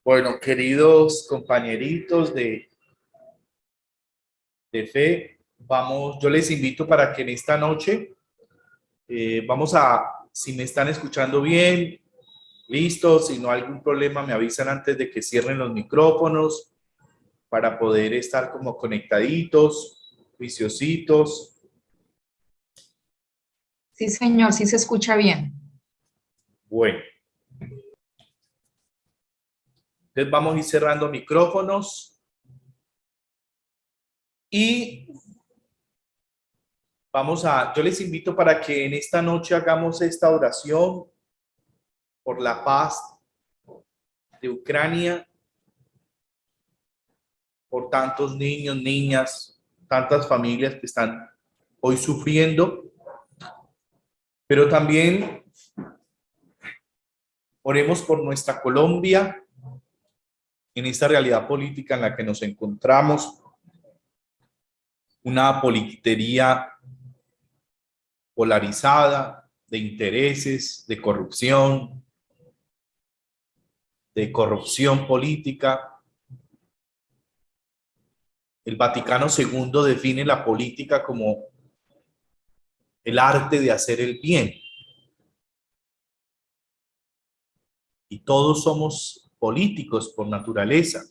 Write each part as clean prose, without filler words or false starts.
Bueno, queridos compañeritos de fe, yo les invito para que en esta noche si me están escuchando bien, listo, si no hay algún problema me avisan antes de que cierren los micrófonos para poder estar como conectaditos, juiciositos. Sí, señor, sí se escucha bien. Bueno, entonces vamos a ir cerrando micrófonos y yo les invito para que en esta noche hagamos esta oración por la paz de Ucrania, por tantos niños, niñas, tantas familias que están hoy sufriendo, pero también oremos por nuestra Colombia en esta realidad política en la que nos encontramos, una politiquería polarizada, de intereses, de corrupción política. El Vaticano II define la política como el arte de hacer el bien. Y todos somos políticos por naturaleza,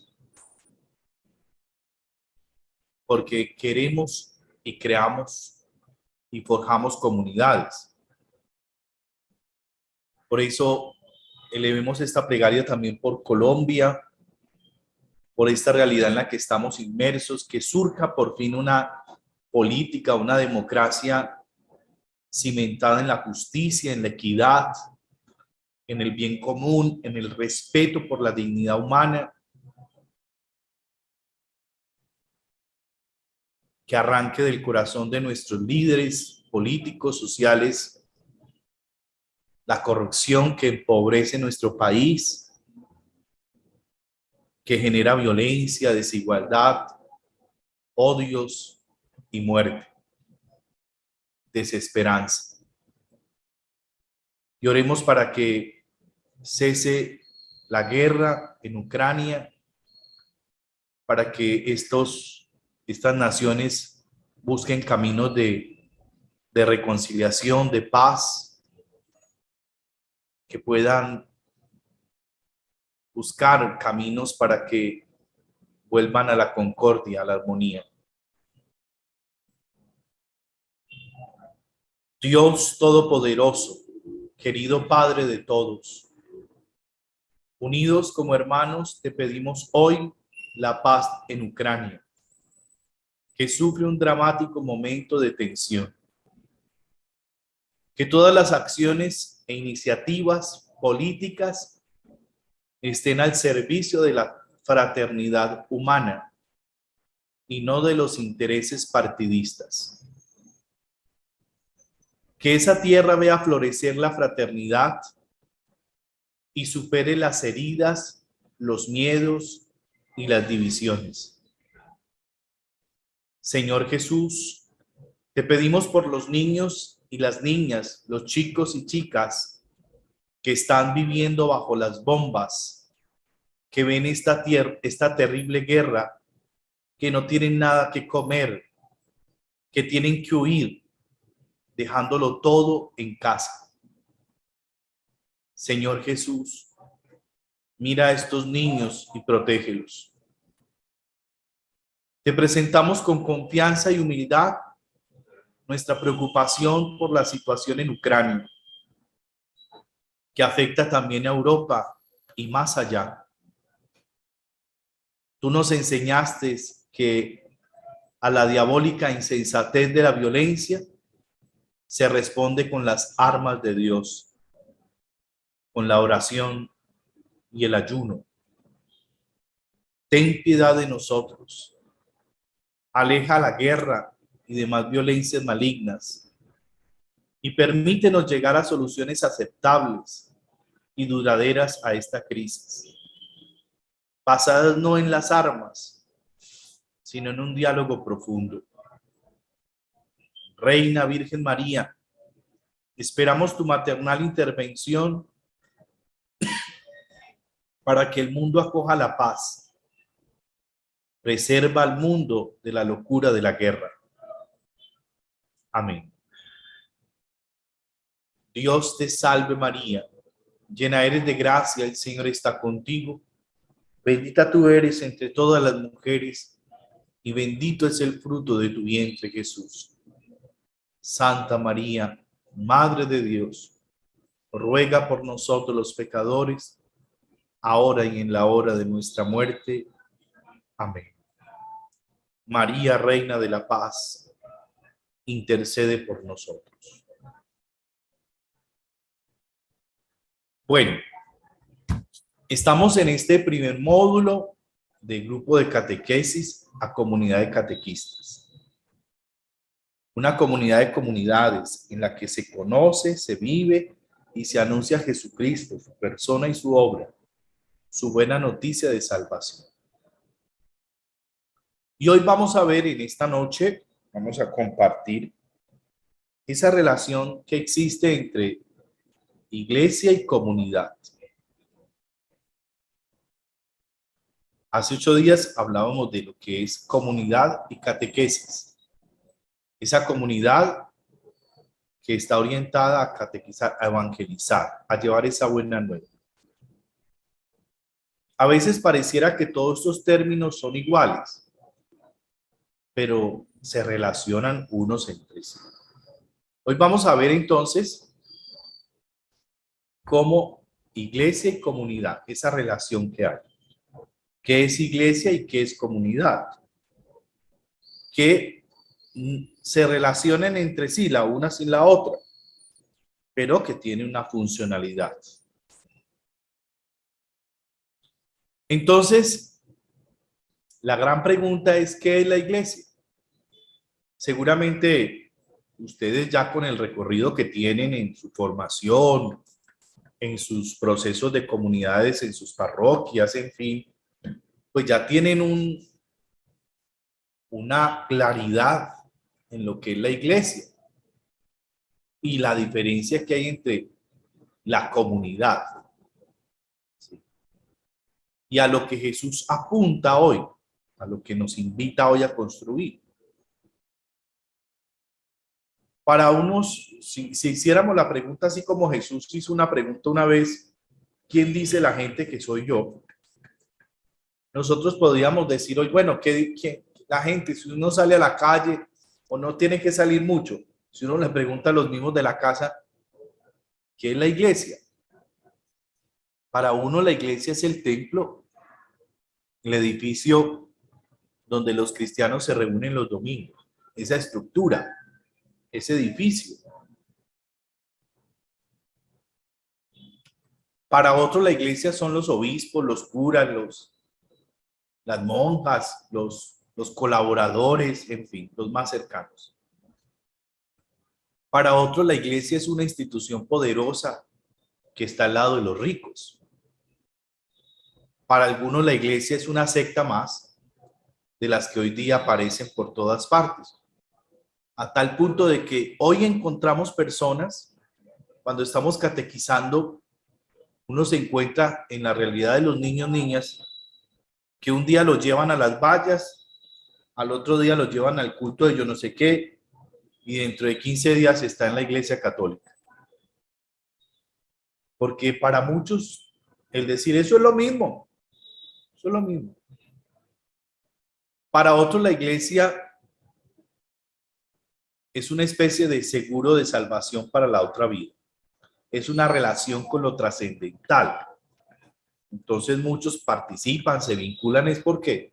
porque queremos y creamos y forjamos comunidades. Por eso elevemos esta plegaria también por Colombia, por esta realidad en la que estamos inmersos, que surja por fin una política, una democracia cimentada en la justicia, en la equidad, en el bien común, en el respeto por la dignidad humana, que arranque del corazón de nuestros líderes políticos, sociales, la corrupción que empobrece nuestro país, que genera violencia, desigualdad, odios y muerte, desesperanza. Y oremos para que cese la guerra en Ucrania, para que estas naciones busquen caminos de reconciliación, de paz, que puedan buscar caminos para que vuelvan a la concordia, a la armonía. Dios Todopoderoso, querido Padre de todos, unidos como hermanos, te pedimos hoy la paz en Ucrania, que sufre un dramático momento de tensión. Que todas las acciones e iniciativas políticas estén al servicio de la fraternidad humana y no de los intereses partidistas. Que esa tierra vea florecer la fraternidad y supere las heridas, los miedos y las divisiones. Señor Jesús, te pedimos por los niños y las niñas, los chicos y chicas que están viviendo bajo las bombas, que ven esta terrible guerra, que no tienen nada que comer, que tienen que huir, dejándolo todo en casa. Señor Jesús, mira a estos niños y protégelos. Te presentamos con confianza y humildad nuestra preocupación por la situación en Ucrania, que afecta también a Europa y más allá. Tú nos enseñaste que a la diabólica insensatez de la violencia se responde con las armas de Dios, con la oración y el ayuno. Ten piedad de nosotros. Aleja la guerra y demás violencias malignas y permítenos llegar a soluciones aceptables y duraderas a esta crisis, basadas no en las armas, sino en un diálogo profundo. Reina Virgen María, esperamos tu maternal intervención para que el mundo acoja la paz. Preserva al mundo de la locura de la guerra. Amén. Dios te salve María, llena eres de gracia, el Señor está contigo. Bendita tú eres entre todas las mujeres, y bendito es el fruto de tu vientre, Jesús. Santa María, Madre de Dios, ruega por nosotros los pecadores, ahora y en la hora de nuestra muerte. Amén. María, Reina de la Paz, intercede por nosotros. Bueno, estamos en este primer módulo del grupo de catequesis a comunidad de catequistas. Una comunidad de comunidades en la que se conoce, se vive y se anuncia a Jesucristo, su persona y su obra, su buena noticia de salvación. Y hoy vamos a ver en esta noche, vamos a compartir esa relación que existe entre iglesia y comunidad. Hace 8 días hablábamos de lo que es comunidad y catequesis. Esa comunidad que está orientada a catequizar, a evangelizar, a llevar esa buena nueva. A veces pareciera que todos estos términos son iguales, pero se relacionan unos entre sí. Hoy vamos a ver entonces cómo iglesia y comunidad, esa relación que hay. ¿Qué es iglesia y qué es comunidad? Que se relacionen entre sí, la una sin la otra, pero que tiene una funcionalidad. Entonces, la gran pregunta es, ¿qué es la iglesia? Seguramente ustedes ya con el recorrido que tienen en su formación, en sus procesos de comunidades, en sus parroquias, en fin, pues ya tienen una claridad en lo que es la iglesia y la diferencia que hay entre la comunidad. ¿Sí? Y a lo que Jesús apunta hoy, a lo que nos invita hoy a construir. Para unos, si hiciéramos la pregunta así como Jesús hizo una pregunta una vez, ¿quién dice la gente que soy yo? Nosotros podríamos decir hoy, bueno, ¿qué la gente, si uno sale a la calle o no tiene que salir mucho, si uno le pregunta a los mismos de la casa, ¿qué es la iglesia? Para uno la iglesia es el templo, el edificio donde los cristianos se reúnen los domingos, esa estructura, ese edificio. Para otros la iglesia son los obispos, los curas, las monjas, los colaboradores, en fin, los más cercanos. Para otros la iglesia es una institución poderosa que está al lado de los ricos. Para algunos la iglesia es una secta más de las que hoy día aparecen por todas partes. A tal punto de que hoy encontramos personas, cuando estamos catequizando, uno se encuentra en la realidad de los niños, niñas, que un día los llevan a las vallas, al otro día los llevan al culto de yo no sé qué, y dentro de 15 días está en la iglesia católica. Porque para muchos el decir eso es lo mismo, eso es lo mismo. Para otros la iglesia es una especie de seguro de salvación para la otra vida. Es una relación con lo trascendental. Entonces muchos participan, se vinculan, es porque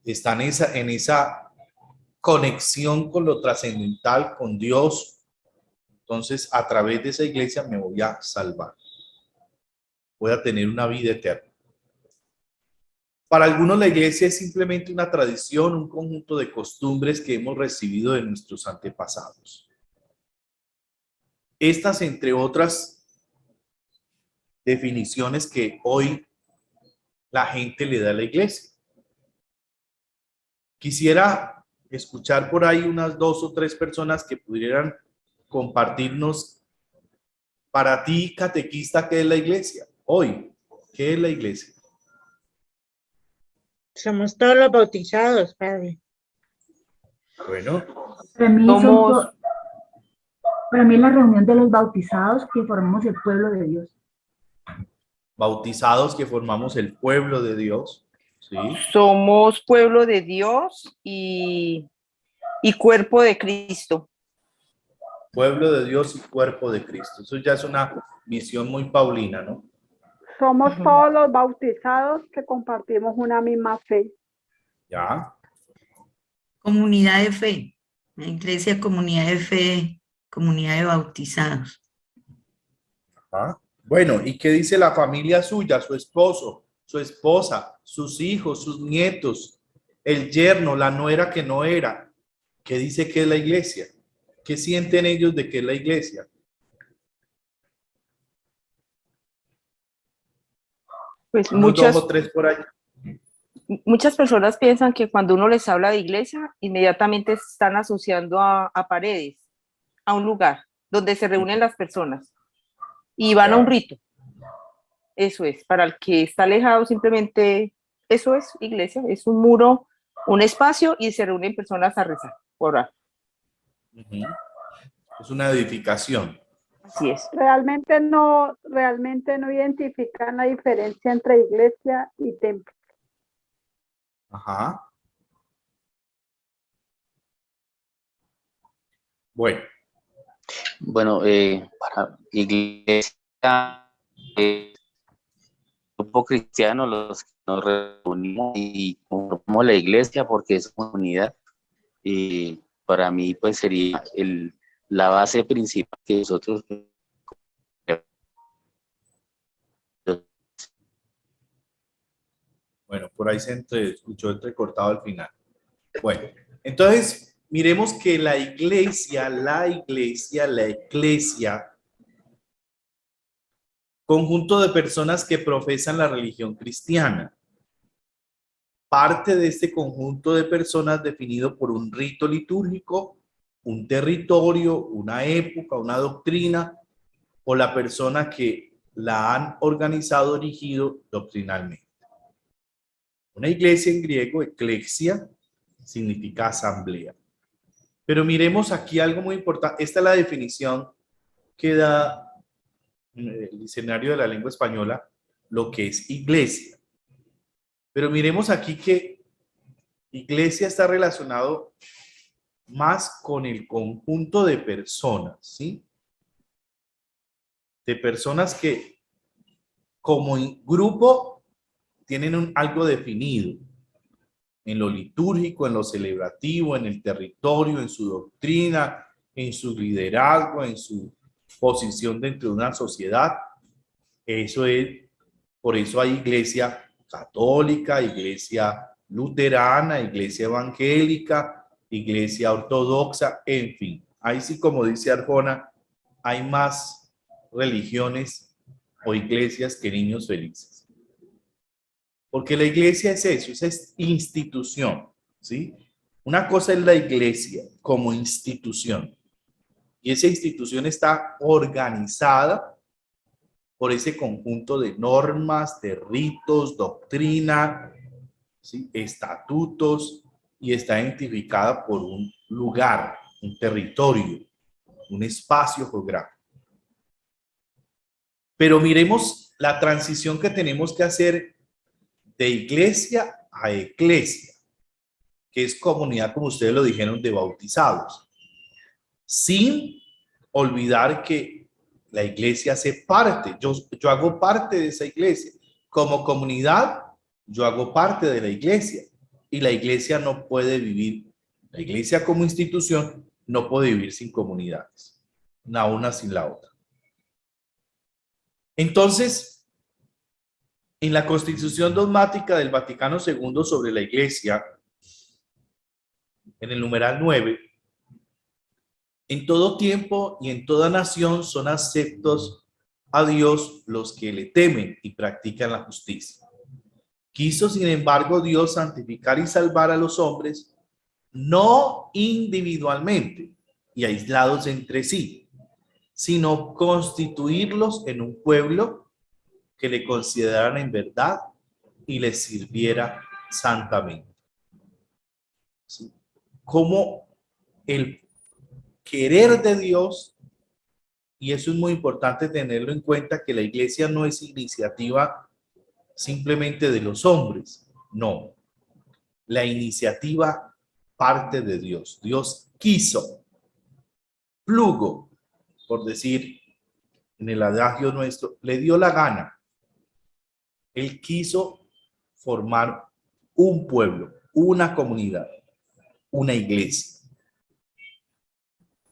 están en esa conexión con lo trascendental, con Dios. Entonces, a través de esa iglesia me voy a salvar. Voy a tener una vida eterna. Para algunos la iglesia es simplemente una tradición, un conjunto de costumbres que hemos recibido de nuestros antepasados. Estas, entre otras definiciones que hoy la gente le da a la iglesia. Quisiera escuchar por ahí unas 2 o 3 personas que pudieran compartirnos, para ti, catequista, ¿qué es la iglesia? Hoy, ¿Qué es la iglesia? Somos todos los bautizados, Padre. Bueno, Para mí, Somos, para mí es la reunión de los bautizados que formamos el pueblo de Dios. bautizados que formamos el pueblo de Dios, ¿sí? somos pueblo de Dios y cuerpo de Cristo. Pueblo de Dios y cuerpo de Cristo. Eso ya es una misión muy paulina, ¿no? Somos todos los bautizados que compartimos una misma fe. Ya. Comunidad de fe, la iglesia, comunidad de fe, comunidad de bautizados. Ajá. Bueno, ¿y qué dice la familia suya? Su esposo, su esposa, sus hijos, sus nietos, el yerno, la nuera que no era. ¿Qué dice que es la iglesia? ¿Qué sienten ellos de que es la iglesia? Pues Unos dos o tres por ahí. muchas personas piensan que cuando uno les habla de iglesia, inmediatamente están asociando a paredes, a un lugar donde se reúnen las personas y van a un rito. Eso es, para el que está alejado simplemente, eso es iglesia, es un muro, un espacio y se reúnen personas a rezar, orar. Ujú. Es una edificación. Así es. Realmente no identifican la diferencia entre iglesia y templo. Ajá. Bueno, Bueno, para iglesia, grupo cristiano, los que nos reunimos y formamos la iglesia porque es una unidad. Y para mí, pues sería la base principal que nosotros. bueno, por ahí se escuchó entrecortado al final. Bueno, entonces miremos que la iglesia, conjunto de personas que profesan la religión cristiana. Parte de este conjunto de personas definido por un rito litúrgico, un territorio, una época, una doctrina, o la persona que la han organizado, dirigido doctrinalmente. Una iglesia en griego, eclesia, significa asamblea. Pero miremos aquí algo muy importante. Esta es la definición que da el diccionario de la lengua española, lo que es iglesia. Pero miremos aquí que iglesia está relacionado más con el conjunto de personas, ¿sí? De personas que como grupo tienen algo definido en lo litúrgico, en lo celebrativo, en el territorio, en su doctrina, en su liderazgo, en su posición dentro de una sociedad. Eso es, por eso hay iglesia católica, iglesia luterana, iglesia evangélica, iglesia ortodoxa, en fin. Ahí sí, como dice Arjona, hay más religiones o iglesias que niños felices. Porque la iglesia es eso, esa es institución, ¿sí? Una cosa es la iglesia como institución. Y esa institución está organizada por ese conjunto de normas, de ritos, doctrina, ¿sí? Estatutos, y está identificada por un lugar, un territorio, un espacio geográfico. Pero miremos la transición que tenemos que hacer de iglesia a eclesia, que es comunidad, como ustedes lo dijeron, de bautizados, sin olvidar que la iglesia hace parte, yo hago parte de esa iglesia, como comunidad, yo hago parte de la iglesia, y la iglesia no puede vivir, la iglesia como institución no puede vivir sin comunidades, una sin la otra. Entonces, en la Constitución dogmática del Vaticano II sobre la iglesia, en el numeral 9, en todo tiempo y en toda nación son aceptos a Dios los que le temen y practican la justicia. Quiso, sin embargo, Dios santificar y salvar a los hombres, no individualmente y aislados entre sí, sino constituirlos en un pueblo que le consideraran en verdad y le sirviera santamente. ¿Sí? Como el querer de Dios, y eso es muy importante tenerlo en cuenta, que la iglesia no es iniciativa simplemente de los hombres, no. La iniciativa parte de Dios. Dios quiso, plugo, por decir en el adagio nuestro, le dio la gana. Él quiso formar un pueblo, una comunidad, una iglesia.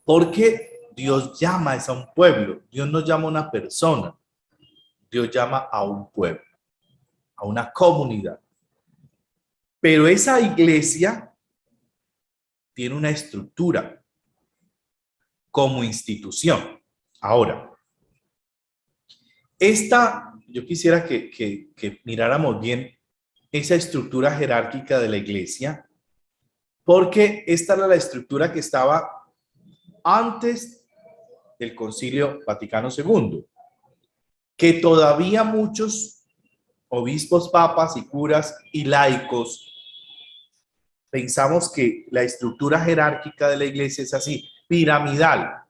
Porque Dios llama a un pueblo, Dios no llama a una persona, Dios llama a un pueblo, a una comunidad. Pero esa iglesia tiene una estructura como institución. Ahora, yo quisiera que miráramos bien esa estructura jerárquica de la iglesia, porque esta era la estructura que estaba antes del Concilio Vaticano II, que todavía muchos obispos, papas y curas y laicos pensamos que la estructura jerárquica de la iglesia es así, piramidal,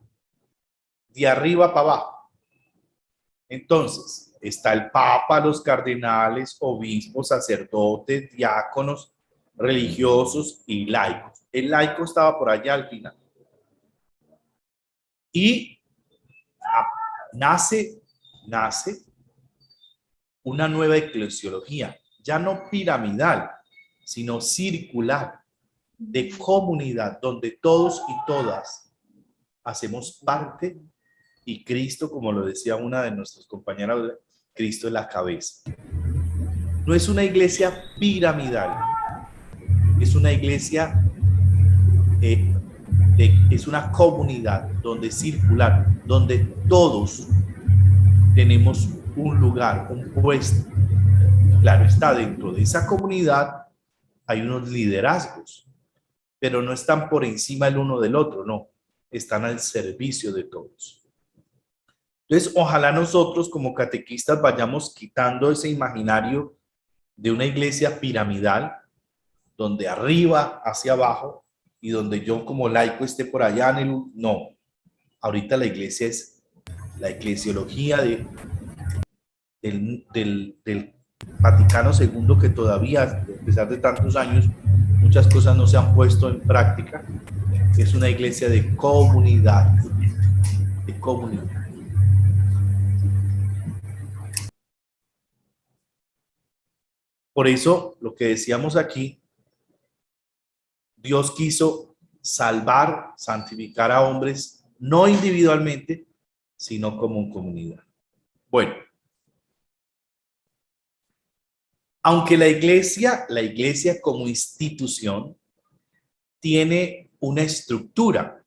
de arriba para abajo. Entonces, está el papa, los cardenales, obispos, sacerdotes, diáconos, religiosos y laicos. El laico estaba por allá al final. Y nace una nueva eclesiología, ya no piramidal, sino circular, de comunidad, donde todos y todas hacemos parte y Cristo, como lo decía una de nuestras compañeras, Cristo es la cabeza. No es una iglesia piramidal, es una iglesia, es una comunidad donde circular, donde todos tenemos un lugar, un puesto. Claro está, dentro de esa comunidad hay unos liderazgos, pero no están por encima el uno del otro, no, están al servicio de todos. Entonces, ojalá nosotros como catequistas vayamos quitando ese imaginario de una iglesia piramidal, donde arriba hacia abajo y donde yo como laico esté por allá en el... No, ahorita la iglesia es la eclesiología del Vaticano II, que todavía, a pesar de tantos años, muchas cosas no se han puesto en práctica. Es una iglesia de comunidad, de comunidad. Por eso, lo que decíamos aquí, Dios quiso salvar, santificar a hombres, no individualmente, sino como comunidad. Bueno, aunque la iglesia como institución tiene una estructura,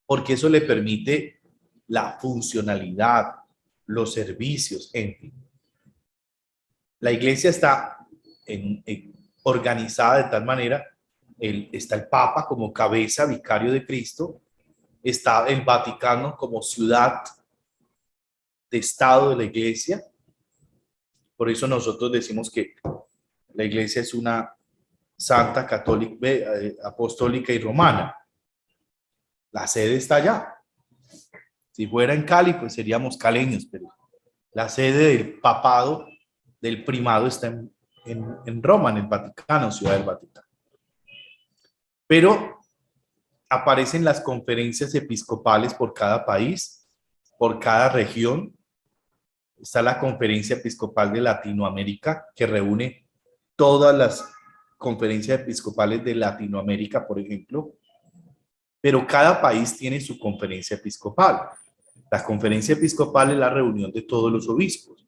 porque eso le permite la funcionalidad, los servicios, en fin. La iglesia está organizada de tal manera, está el Papa como cabeza, vicario de Cristo, está el Vaticano como ciudad de Estado de la iglesia. Por eso nosotros decimos que la iglesia es una santa, católica, apostólica y romana. La sede está allá. Si fuera en Cali, pues seríamos caleños, pero la sede del papado, del primado, está en Roma, en el Vaticano, ciudad del Vaticano. Pero aparecen las conferencias episcopales por cada país, por cada región. Está la Conferencia Episcopal de Latinoamérica, que reúne todas las conferencias episcopales de Latinoamérica, por ejemplo. Pero cada país tiene su conferencia episcopal. La conferencia episcopal es la reunión de todos los obispos.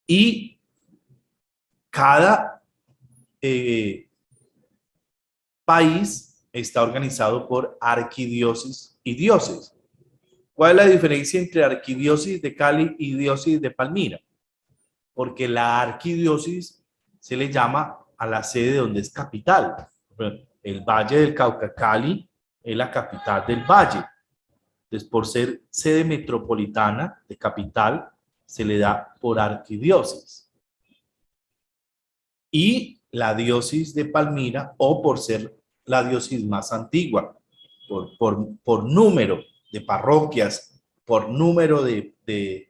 Y cada país está organizado por arquidiócesis y diócesis. ¿Cuál es la diferencia entre arquidiócesis de Cali y diócesis de Palmira? Porque la arquidiócesis se le llama a la sede donde es capital. El Valle del Cauca, Cali, es la capital del valle. Entonces, por ser sede metropolitana de capital, se le da por arquidiócesis. Y la diócesis de Palmira, o por ser la diócesis más antigua, por número de parroquias, por número de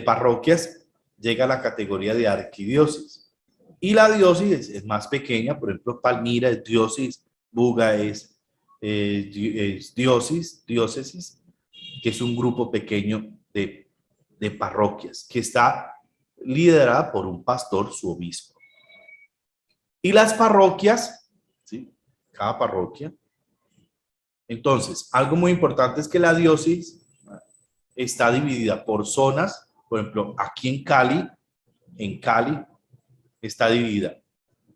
parroquias, llega a la categoría de arquidiócesis. Y la diócesis es más pequeña, por ejemplo, Palmira es diócesis, Buga es diócesis, que es un grupo pequeño de parroquias, que está liderada por un pastor, su obispo. Y las parroquias, ¿sí? Cada parroquia. Entonces, algo muy importante es que la diócesis está dividida por zonas. Por ejemplo, aquí en Cali está dividida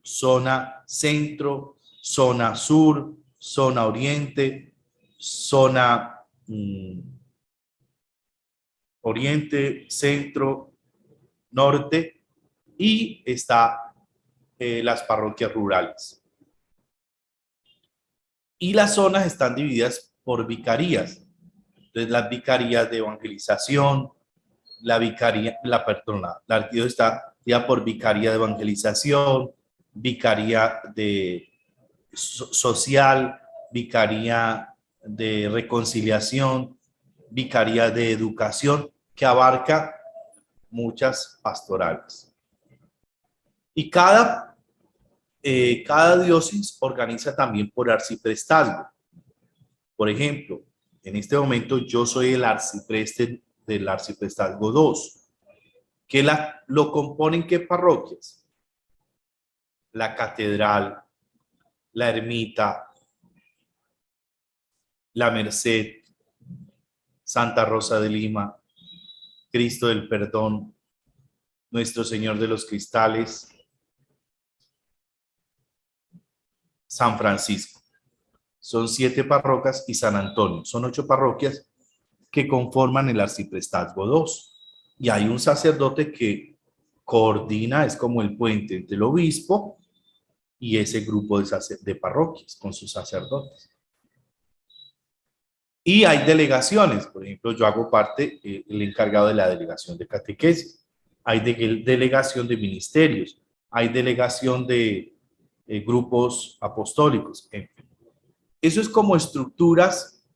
zona centro, zona sur, zona oriente, zona oriente, centro, norte, y está las parroquias rurales. Y las zonas están divididas por vicarías. Entonces, las vicarías de evangelización, la arquidiócesis está ya por vicaría de evangelización, vicaría de social, vicaría de reconciliación, vicaría de educación, que abarca muchas pastorales. Y cada diócesis organiza también por arciprestazgo. Por ejemplo, en este momento yo soy el arcipreste del arciprestazgo 2. ¿Que lo componen qué parroquias? La Catedral, la Ermita, la Merced, Santa Rosa de Lima, Cristo del Perdón, Nuestro Señor de los Cristales, San Francisco. Son 7 parroquias y San Antonio. Son 8 parroquias que conforman el arciprestazgo 2. Y hay un sacerdote que coordina, es como el puente entre el obispo y ese grupo de parroquias con sus sacerdotes. Y hay delegaciones. Por ejemplo, yo hago parte, el encargado de la delegación de catequesis. Hay delegación de ministerios. Hay delegación de grupos apostólicos. Eso es como estructuras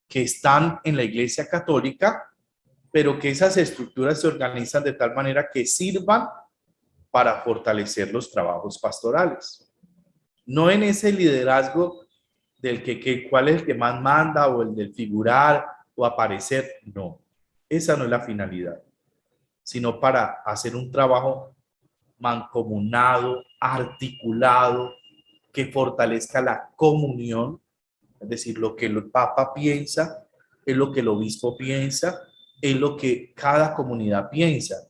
que están en la Iglesia Católica, pero que esas estructuras se organizan de tal manera que sirvan para fortalecer los trabajos pastorales. No en ese liderazgo del cuál es el que más manda, o el del figurar o aparecer, no. Esa no es la finalidad, sino para hacer un trabajo mancomunado, articulado, que fortalezca la comunión, es decir, lo que el Papa piensa, es lo que el obispo piensa, es lo que cada comunidad piensa,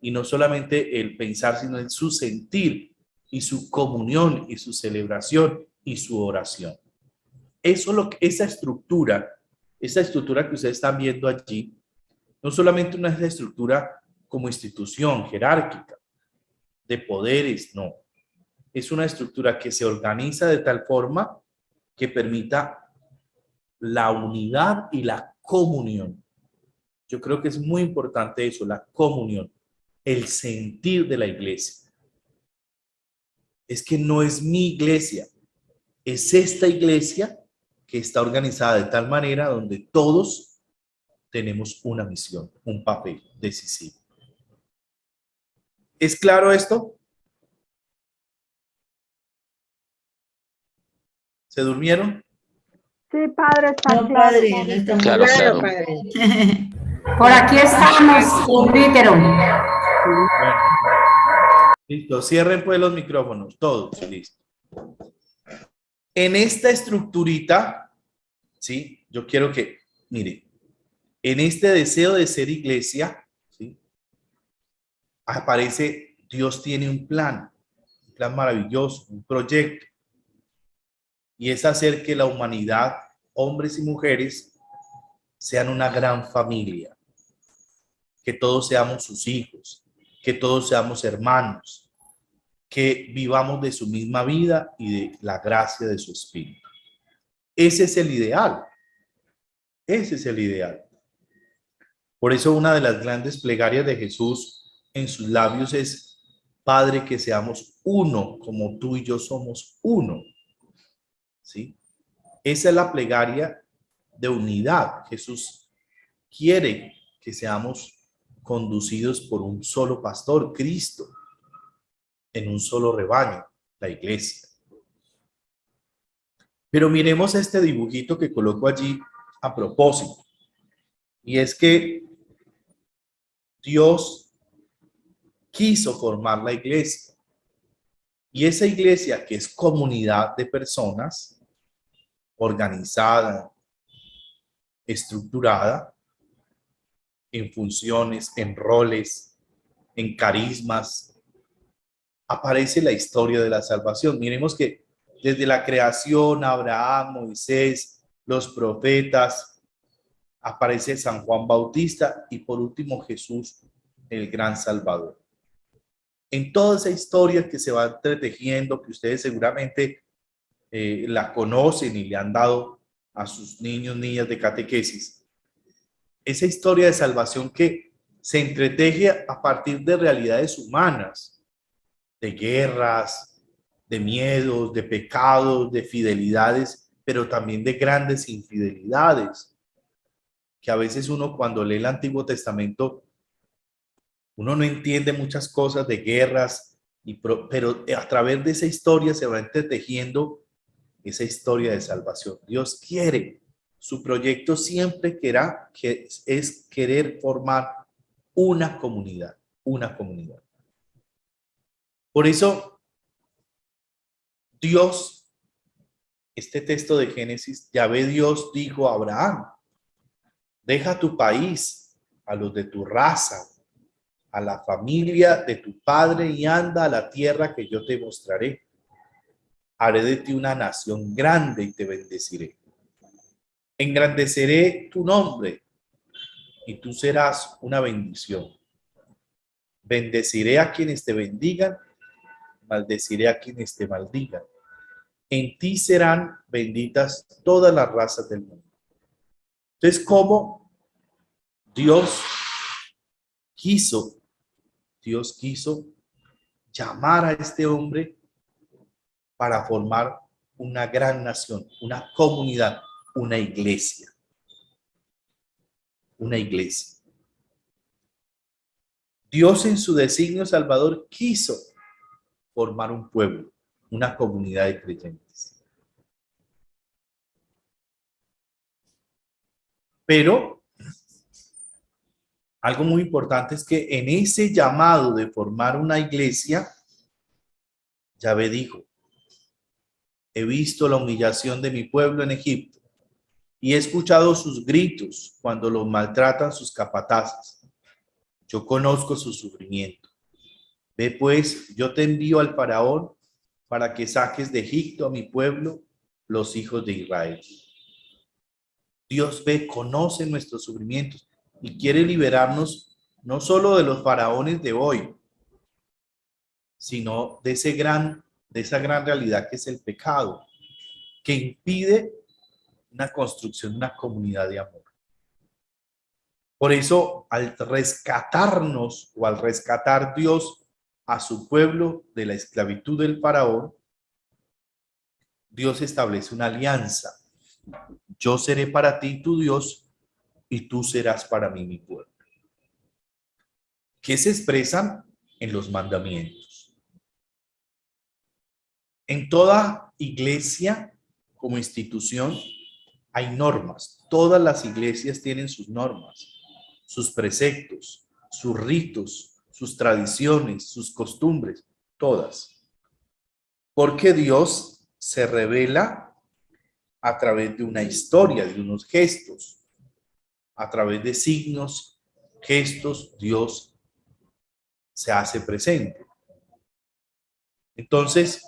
y no solamente el pensar, sino en su sentir y su comunión y su celebración y su oración. Esa estructura que ustedes están viendo allí, no solamente una estructura como institución jerárquica de poderes, no. Es una estructura que se organiza de tal forma que permita la unidad y la comunión. Yo creo que es muy importante eso, la comunión, el sentir de la iglesia. Es que no es mi iglesia, es esta iglesia que está organizada de tal manera donde todos tenemos una misión, un papel decisivo. ¿Es claro esto? ¿Se durmieron? Sí, padre, está No, claro. padre, no está muy Claro, Claro, claro. padre. Por aquí estamos, invítero. Bueno. Listo, cierren pues los micrófonos, todos, listo. En esta estructurita, ¿sí? Yo quiero que, mire, en este deseo de ser iglesia, ¿sí? Aparece, Dios tiene un plan maravilloso, un proyecto, y es hacer que la humanidad, hombres y mujeres, sean una gran familia, que todos seamos sus hijos, que todos seamos hermanos, que vivamos de su misma vida y de la gracia de su espíritu. Ese es el ideal. Ese es el ideal. Por eso una de las grandes plegarias de Jesús en sus labios es: Padre, que seamos uno, como tú y yo somos uno. ¿Sí? Esa es la plegaria de unidad. Jesús quiere que seamos conducidos por un solo pastor, Cristo, en un solo rebaño, la iglesia. Pero miremos este dibujito que coloco allí a propósito. Y es que Dios quiso formar la iglesia. Y esa iglesia, que es comunidad de personas, organizada, estructurada, en funciones, en roles, en carismas, aparece la historia de la salvación. Miremos que desde la creación, Abraham, Moisés, los profetas, aparece San Juan Bautista y por último Jesús, el gran Salvador. En toda esa historia que se va entretejiendo, que ustedes seguramente la conocen y le han dado a sus niños, niñas de catequesis, esa historia de salvación que se entreteje a partir de realidades humanas, de guerras, de miedos, de pecados, de fidelidades, pero también de grandes infidelidades, que a veces uno cuando lee el Antiguo Testamento, uno no entiende muchas cosas de guerras, pero a través de esa historia se va entretejiendo esa historia de salvación. Dios quiere, su proyecto siempre es querer formar una comunidad, una comunidad. Por eso, Dios, este texto de Génesis, Yahvé Dios dijo a Abraham: deja tu país, a los de tu raza, a la familia de tu padre y anda a la tierra que yo te mostraré. Haré de ti una nación grande y te bendeciré. Engrandeceré tu nombre y tú serás una bendición. Bendeciré a quienes te bendigan, maldeciré a quienes te maldigan. En ti serán benditas todas las razas del mundo. Entonces, ¿cómo Dios quiso llamar a este hombre para formar una gran nación, una comunidad, una iglesia? Una iglesia. Dios en su designio salvador quiso formar un pueblo, una comunidad de creyentes. Pero algo muy importante es que en ese llamado de formar una iglesia, Yahvé dijo: he visto la humillación de mi pueblo en Egipto y he escuchado sus gritos cuando los maltratan sus capataces. Yo conozco su sufrimiento. Ve pues, yo te envío al faraón para que saques de Egipto a mi pueblo, los hijos de Israel. Dios ve, conoce nuestros sufrimientos y quiere liberarnos no solo de los faraones de hoy, sino de esa gran realidad que es el pecado, que impide una construcción, una comunidad de amor. Por eso, al rescatarnos o al rescatar Dios a su pueblo de la esclavitud del faraón, Dios establece una alianza. Yo seré para ti tu Dios y tú serás para mí mi pueblo. Que se expresan en los mandamientos. En toda iglesia como institución hay normas. Todas las iglesias tienen sus normas, sus preceptos, sus ritos, sus tradiciones, sus costumbres, todas. Porque Dios se revela a través de una historia, de unos gestos, a través de signos, gestos, Dios se hace presente. Entonces,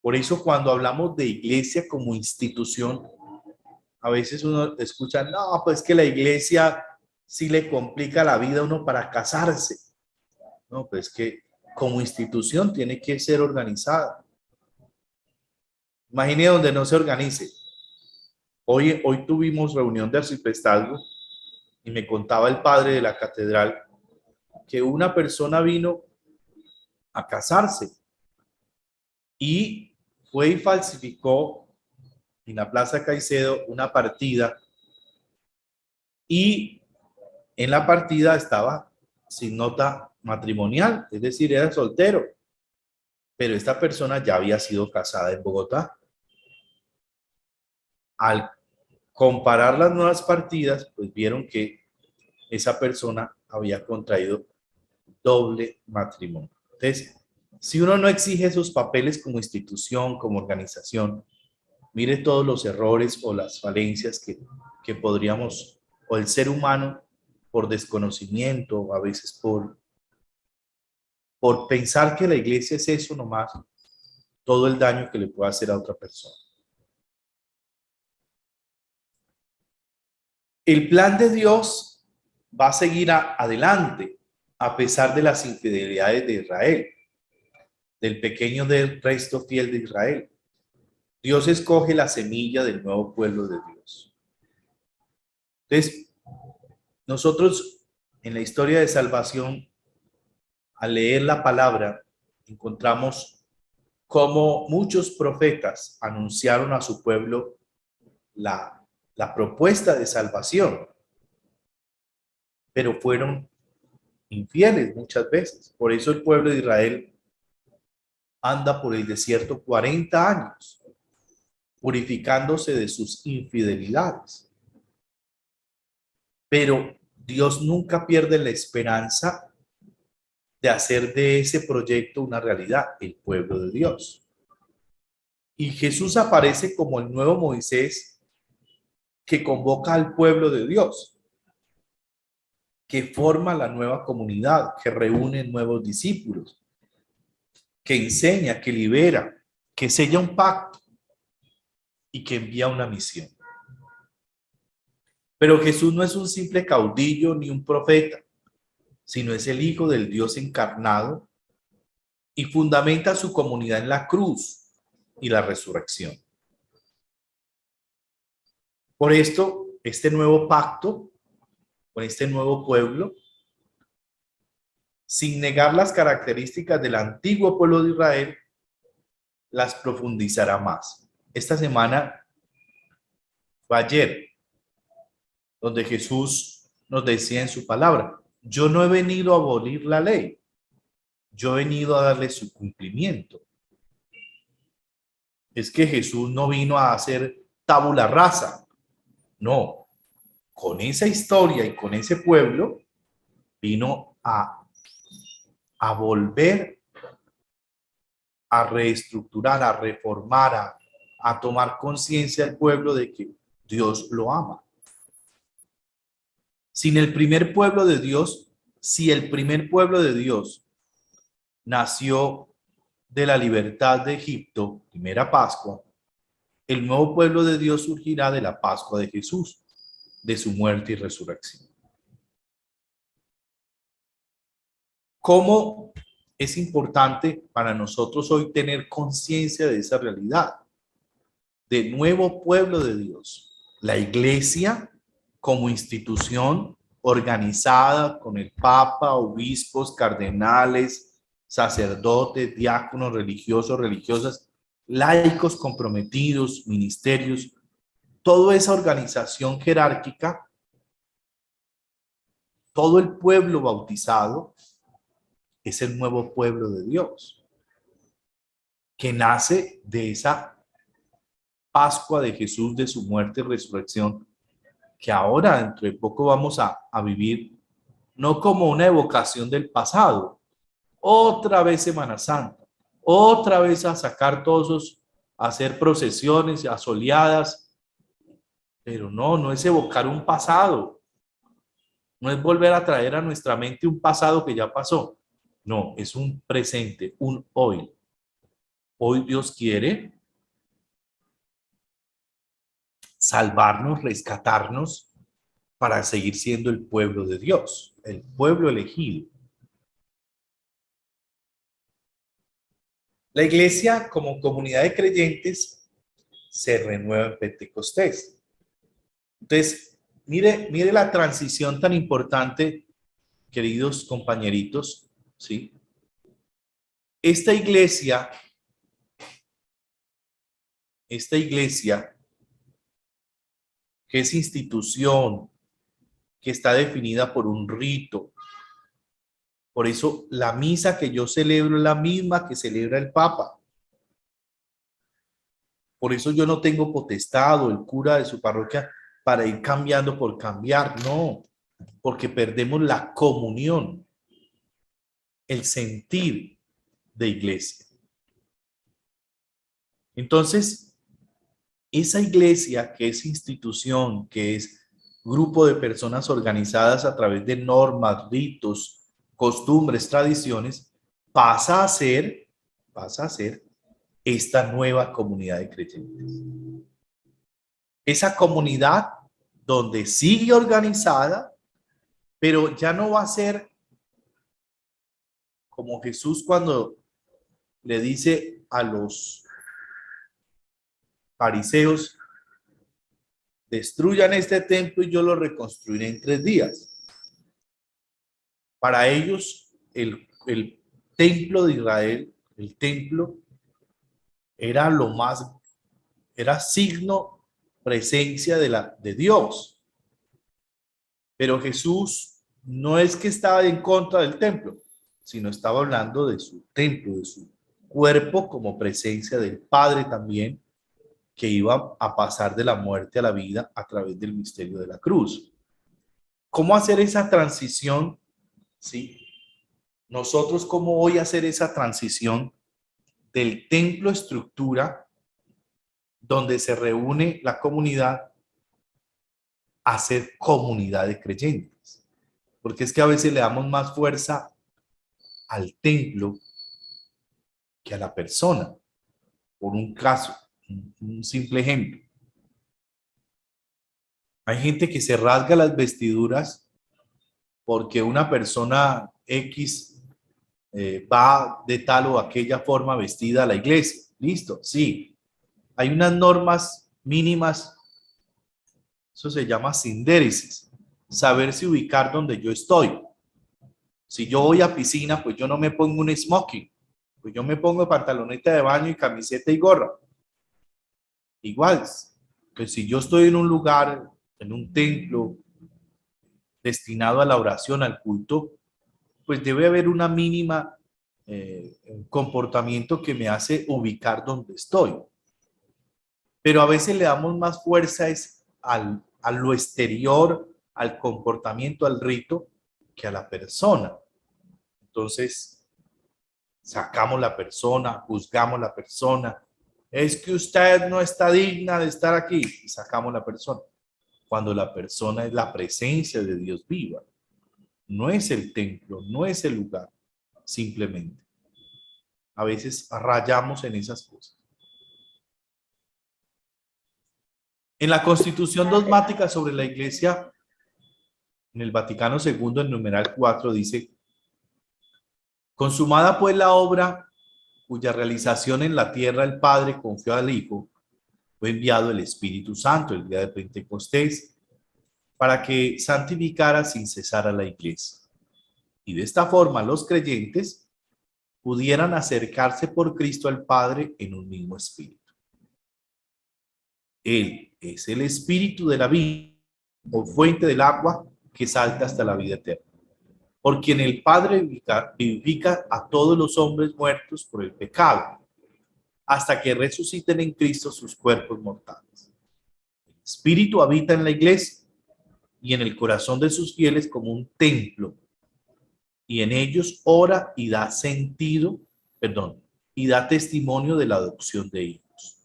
por eso cuando hablamos de iglesia como institución, a veces uno escucha: no, pues que la iglesia sí le complica la vida a uno para casarse. No, pues que como institución tiene que ser organizada. Imagine donde no se organice. Hoy tuvimos reunión de arciprestazgo y me contaba el padre de la catedral que una persona vino a casarse y fue y falsificó en la Plaza Caicedo una partida, y en la partida estaba sin nota matrimonial, es decir, era soltero, pero esta persona ya había sido casada en Bogotá. Al comparar las nuevas partidas, pues vieron que esa persona había contraído doble matrimonio. Entonces, si uno no exige esos papeles como institución, como organización, mire todos los errores o las falencias que podríamos, o el ser humano por desconocimiento, o a veces por pensar que la iglesia es eso nomás, todo el daño que le puede hacer a otra persona. El plan de Dios va a seguir adelante a pesar de las infidelidades de Israel, del pequeño del resto fiel de Israel. Dios escoge la semilla del nuevo pueblo de Dios. Entonces, nosotros en la historia de salvación, al leer la palabra, encontramos cómo muchos profetas anunciaron a su pueblo la propuesta de salvación, pero fueron infieles muchas veces. Por eso el pueblo de Israel anda por el desierto 40 años, purificándose de sus infidelidades. Pero Dios nunca pierde la esperanza de hacer de ese proyecto una realidad, el pueblo de Dios. Y Jesús aparece como el nuevo Moisés que convoca al pueblo de Dios, que forma la nueva comunidad, que reúne nuevos discípulos, que enseña, que libera, que sella un pacto y que envía una misión. Pero Jesús no es un simple caudillo ni un profeta, sino es el Hijo del Dios encarnado y fundamenta su comunidad en la cruz y la resurrección. Por esto, este nuevo pacto con este nuevo pueblo, sin negar las características del antiguo pueblo de Israel, las profundizará más. Esta semana fue ayer, donde Jesús nos decía en su palabra: yo no he venido a abolir la ley, yo he venido a darle su cumplimiento. Es que Jesús no vino a hacer tabula rasa, no. Con esa historia y con ese pueblo vino a volver a reestructurar, a reformar, a tomar conciencia al pueblo de que Dios lo ama. Sin el primer pueblo de Dios, si el primer pueblo de Dios nació de la libertad de Egipto, primera Pascua, el nuevo pueblo de Dios surgirá de la Pascua de Jesús, de su muerte y resurrección. ¿Cómo es importante para nosotros hoy tener conciencia de esa realidad? De nuevo pueblo de Dios. La iglesia como institución organizada con el Papa, obispos, cardenales, sacerdotes, diáconos, religiosos, religiosas, laicos comprometidos, ministerios, toda esa organización jerárquica, todo el pueblo bautizado es el nuevo pueblo de Dios, que nace de esa Pascua de Jesús, de su muerte y resurrección, que ahora dentro de poco vamos a vivir, no como una evocación del pasado, otra vez Semana Santa, otra vez a sacar todos esos, a hacer procesiones, asoleadas, pero no es evocar un pasado, no es volver a traer a nuestra mente un pasado que ya pasó, no, es un presente, un hoy. Hoy Dios quiere salvarnos, rescatarnos para seguir siendo el pueblo de Dios, el pueblo elegido. La iglesia como comunidad de creyentes se renueva en Pentecostés. Entonces, Mire la transición tan importante, queridos compañeritos, ¿sí? Esta iglesia, que es institución, que está definida por un rito. Por eso la misa que yo celebro es la misma que celebra el Papa. Por eso yo no tengo potestad o el cura de su parroquia para ir cambiando por cambiar, no, porque perdemos la comunión, el sentir de iglesia. Entonces, esa iglesia que es institución, que es grupo de personas organizadas a través de normas, ritos, costumbres, tradiciones, pasa a ser esta nueva comunidad de creyentes. Esa comunidad donde sigue organizada, pero ya no va a ser como Jesús cuando le dice a los fariseos: destruyan este templo y yo lo reconstruiré en 3 días. Para ellos, el templo de Israel, el templo, era era signo, presencia de Dios. Pero Jesús no es que estaba en contra del templo, sino estaba hablando de su templo, de su cuerpo como presencia del Padre también, que iba a pasar de la muerte a la vida a través del misterio de la cruz. ¿Cómo hacer esa transición? ¿Sí? Nosotros, ¿cómo voy a hacer esa transición del templo estructura, donde se reúne la comunidad, a ser comunidad de creyentes? Porque es que a veces le damos más fuerza al templo que a la persona. Por un caso, un simple ejemplo. Hay gente que se rasga las vestiduras porque una persona X va de tal o aquella forma vestida a la iglesia. Listo, sí. Hay unas normas mínimas, eso se llama sindéresis, saberse ubicar donde yo estoy. Si yo voy a piscina, pues yo no me pongo un smoking, pues yo me pongo pantaloneta de baño y camiseta y gorra. Igual, que si yo estoy en un lugar, en un templo destinado a la oración, al culto, pues debe haber una mínima comportamiento que me hace ubicar donde estoy. Pero a veces le damos más fuerza a lo exterior, al comportamiento, al rito, que a la persona. Entonces, sacamos la persona, juzgamos la persona. Es que usted no está digna de estar aquí, y sacamos la persona. Cuando la persona es la presencia de Dios viva. No es el templo, no es el lugar, simplemente. A veces rayamos en esas cosas. En la Constitución dogmática sobre la Iglesia, en el Vaticano II, en numeral 4, dice: consumada pues la obra cuya realización en la tierra el Padre confió al Hijo, fue enviado el Espíritu Santo el día de Pentecostés para que santificara sin cesar a la Iglesia. Y de esta forma los creyentes pudieran acercarse por Cristo al Padre en un mismo espíritu. Él es el espíritu de la vida o fuente del agua que salta hasta la vida eterna, por quien el Padre vivifica a todos los hombres muertos por el pecado, hasta que resuciten en Cristo sus cuerpos mortales. El Espíritu habita en la iglesia y en el corazón de sus fieles como un templo, y en ellos ora y da y da testimonio de la adopción de hijos.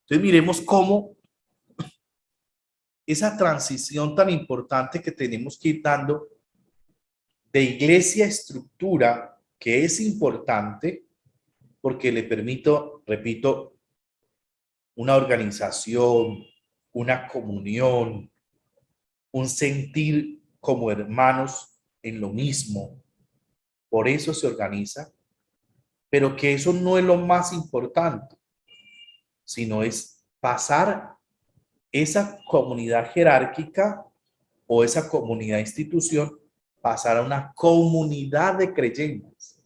Entonces miremos cómo esa transición tan importante que tenemos que ir dando de iglesia a estructura, que es importante porque le permito, repito, una organización, una comunión, un sentir como hermanos en lo mismo. Por eso se organiza, pero que eso no es lo más importante, sino es pasar esa comunidad jerárquica o esa comunidad institución pasar a una comunidad de creyentes.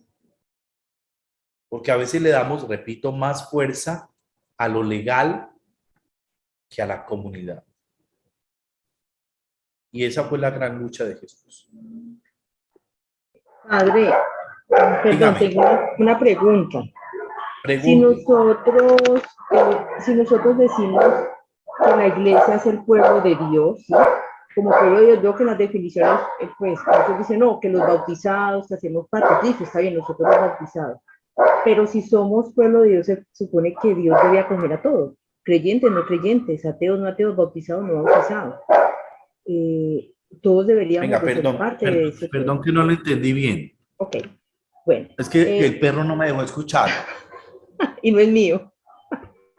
Porque a veces le damos, repito, más fuerza a lo legal que a la comunidad. Y esa fue la gran lucha de Jesús. Padre, perdón, Dígame. tengo una pregunta. Si Pregunte. nosotros decimos que la iglesia es el pueblo de Dios, ¿sí? Como pueblo de Dios, veo que en las definiciones, pues, muchos dicen, no, que los bautizados, que hacemos parte, sí, está bien, nosotros los bautizados. Pero si somos pueblo de Dios, se supone que Dios debe acoger a todos, creyentes, no creyentes, ateos, no ateos, bautizados, no bautizados. Todos deberíamos Venga, de ser perdón, parte de ese perdón pueblo. que no lo entendí bien. Ok, bueno. Es que el perro no me dejó escuchar. Y no es mío.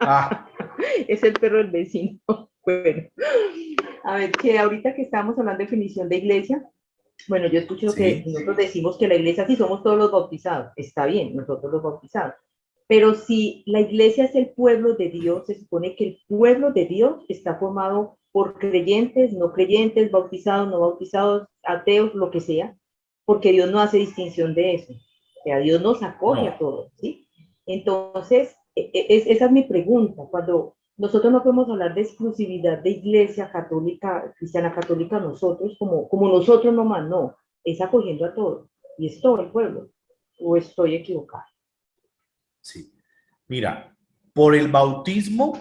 Ah, Es el perro del vecino. Bueno, a ver, que ahorita que estamos hablando de definición de iglesia, bueno, yo escucho que sí. nosotros decimos que la iglesia sí somos todos los bautizados, está bien, nosotros los bautizados, pero si la iglesia es el pueblo de Dios, se supone que el pueblo de Dios está formado por creyentes, no creyentes, bautizados, no bautizados, ateos, lo que sea, porque Dios no hace distinción de eso, o sea, Dios nos acoge No. a todos, ¿sí? Entonces, esa es mi pregunta, cuando nosotros no podemos hablar de exclusividad de iglesia católica, cristiana católica, nosotros, como nosotros nomás, no, es acogiendo a todos, y es todo el pueblo, o estoy equivocado. Sí. Mira, por el bautismo,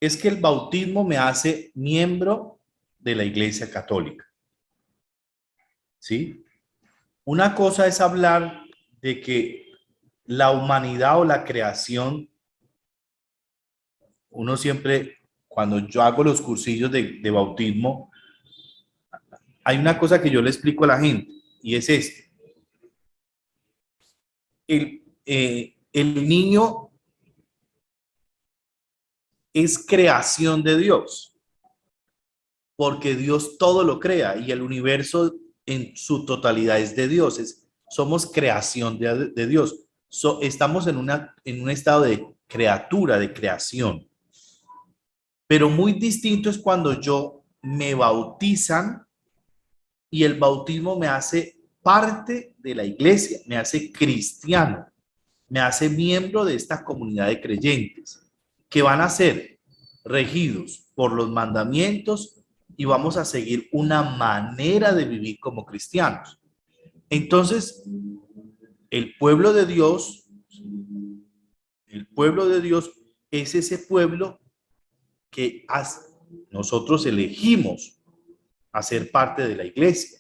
es que el bautismo me hace miembro de la Iglesia Católica. ¿Sí? Una cosa es hablar de que la humanidad o la creación, uno siempre, cuando yo hago los cursillos de bautismo, hay una cosa que yo le explico a la gente, y es esto. El niño es creación de Dios, porque Dios todo lo crea y el universo en su totalidad es de Dios. Somos creación de Dios. Estamos en un estado de criatura, de creación. Pero muy distinto es cuando me bautizan y el bautismo me hace parte de la iglesia, me hace cristiano, me hace miembro de esta comunidad de creyentes que van a ser regidos por los mandamientos y vamos a seguir una manera de vivir como cristianos. Entonces, el pueblo de Dios es ese pueblo que nosotros elegimos a ser parte de la iglesia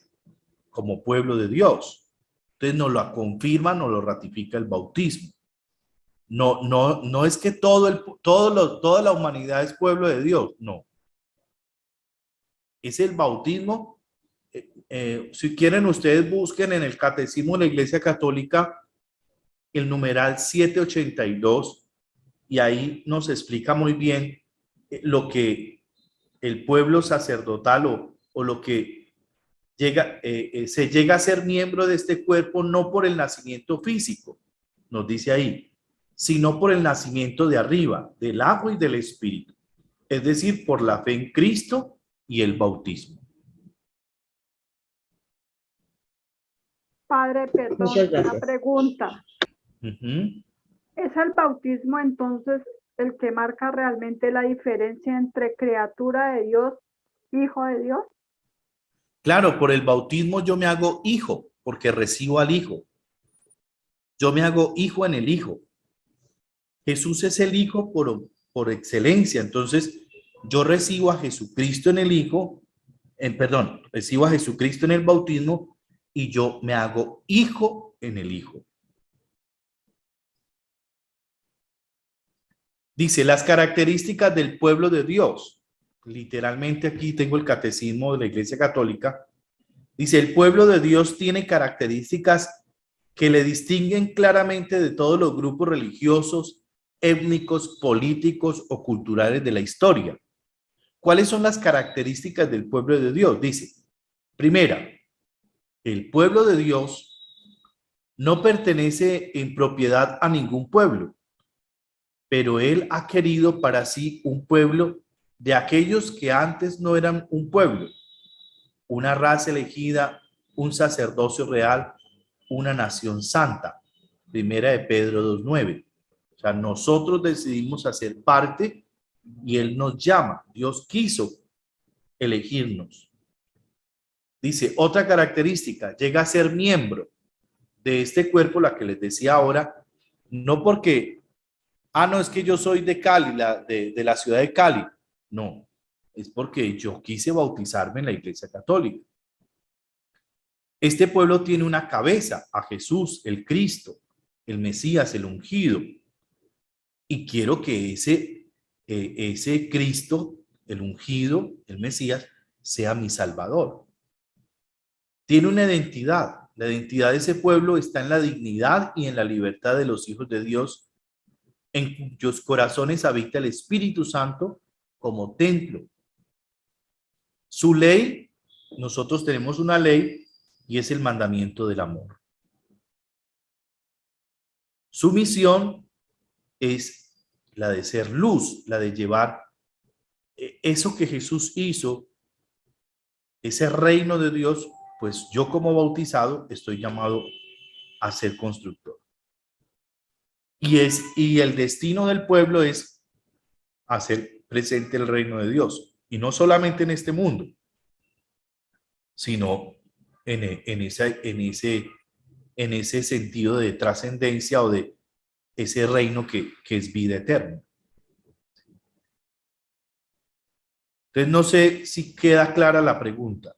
como pueblo de Dios. Entonces nos lo confirma, nos lo ratifica el bautismo. No es que toda la humanidad es pueblo de Dios, no. Es el bautismo. Si quieren, ustedes busquen en el Catecismo de la Iglesia Católica el numeral 782 y ahí nos explica muy bien lo que el pueblo sacerdotal o lo que se llega a ser miembro de este cuerpo no por el nacimiento físico, nos dice ahí, sino por el nacimiento de arriba, del agua y del espíritu, es decir, por la fe en Cristo y el bautismo. Padre, perdón, Muchas gracias. una pregunta. Uh-huh. ¿Es el bautismo entonces el que marca realmente la diferencia entre criatura de Dios, hijo de Dios? Claro, por el bautismo yo me hago hijo, porque recibo al Hijo. Yo me hago hijo en el Hijo. Jesús es el Hijo por excelencia. Entonces, yo recibo a Jesucristo en el Hijo, recibo a Jesucristo en el bautismo y yo me hago hijo en el Hijo. Dice, las características del pueblo de Dios. Literalmente aquí tengo el catecismo de la Iglesia Católica. Dice, el pueblo de Dios tiene características que le distinguen claramente de todos los grupos religiosos, étnicos, políticos o culturales de la historia. ¿Cuáles son las características del pueblo de Dios? Dice, primera, el pueblo de Dios no pertenece en propiedad a ningún pueblo, pero Él ha querido para sí un pueblo de aquellos que antes no eran un pueblo, una raza elegida, un sacerdocio real, una nación santa. Primera de Pedro 2:9. O sea, nosotros decidimos hacer parte y Él nos llama. Dios quiso elegirnos. Dice, otra característica, llega a ser miembro de este cuerpo, la que les decía ahora, no porque, no, es que yo soy de Cali, de la ciudad de Cali. No, es porque yo quise bautizarme en la Iglesia Católica. Este pueblo tiene una cabeza, a Jesús, el Cristo, el Mesías, el ungido. Y quiero que ese Cristo, el ungido, el Mesías, sea mi Salvador. Tiene una identidad. La identidad de ese pueblo está en la dignidad y en la libertad de los hijos de Dios, en cuyos corazones habita el Espíritu Santo como templo. Su ley, nosotros tenemos una ley y es el mandamiento del amor. Su misión es la de ser luz, la de llevar eso que Jesús hizo, ese reino de Dios, pues yo como bautizado estoy llamado a ser constructor. Y el destino del pueblo es hacer presente el reino de Dios. Y no solamente en este mundo, sino en ese sentido de trascendencia o de ese reino que es vida eterna. Entonces no sé si queda clara la pregunta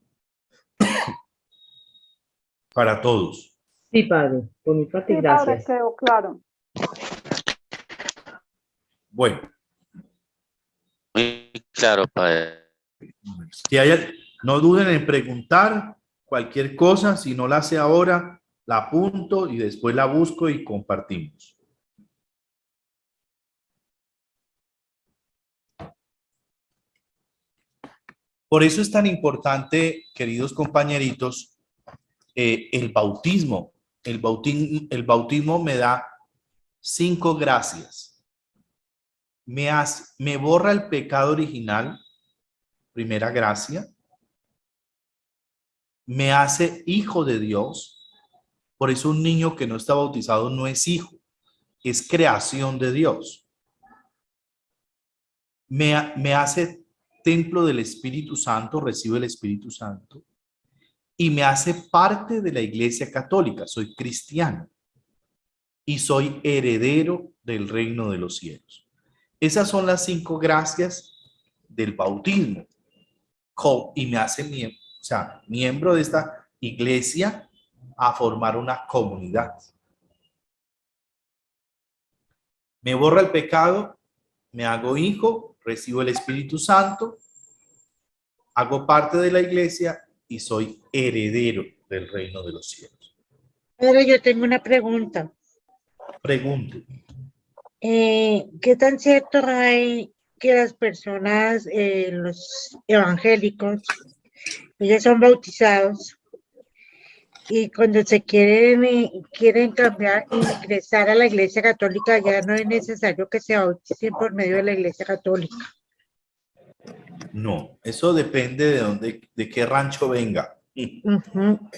para todos. Sí, padre, por mi parte, Sí, padre, gracias. quedó claro. Bueno, Muy claro, padre. si hay, no duden en preguntar cualquier cosa. Si no la hace ahora, la apunto y después la busco y compartimos. Por eso es tan importante, queridos compañeritos, el bautismo. El bautismo me da 5 gracias. Me borra el pecado original, primera gracia. Me hace hijo de Dios. Por eso un niño que no está bautizado no es hijo, es creación de Dios. Me hace templo del Espíritu Santo, recibo el Espíritu Santo. Y me hace parte de la Iglesia Católica, soy cristiano. Y soy heredero del reino de los cielos. Esas son las 5 gracias del bautismo. Y me hace miembro de esta iglesia a formar una comunidad. Me borra el pecado, me hago hijo, recibo el Espíritu Santo, hago parte de la iglesia y soy heredero del reino de los cielos. Pero yo tengo una pregunta. Pregunte. ¿Qué tan cierto hay que las personas, los evangélicos, ellos son bautizados y cuando se quieren cambiar, ingresar a la Iglesia Católica, ya no es necesario que se bauticen por medio de la Iglesia Católica? No, eso depende de qué rancho venga. Ujú.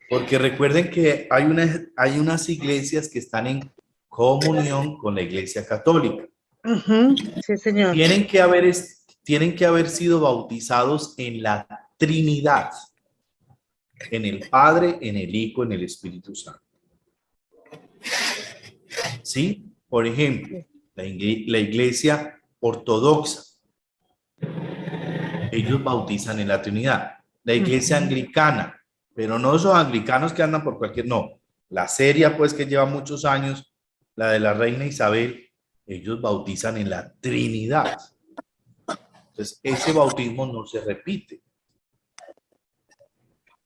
Porque recuerden que hay unas iglesias que están en comunión con la Iglesia Católica. Ujú. Sí, señor. Tienen que haber sido bautizados en la Trinidad, en el Padre, en el Hijo, en el Espíritu Santo. ¿Sí? Por ejemplo, la iglesia ortodoxa, ellos bautizan en la Trinidad. La iglesia anglicana, pero no esos anglicanos que andan por cualquier, no. La seria, pues, que lleva muchos años, la de la reina Isabel, ellos bautizan en la Trinidad. Entonces, ese bautismo no se repite.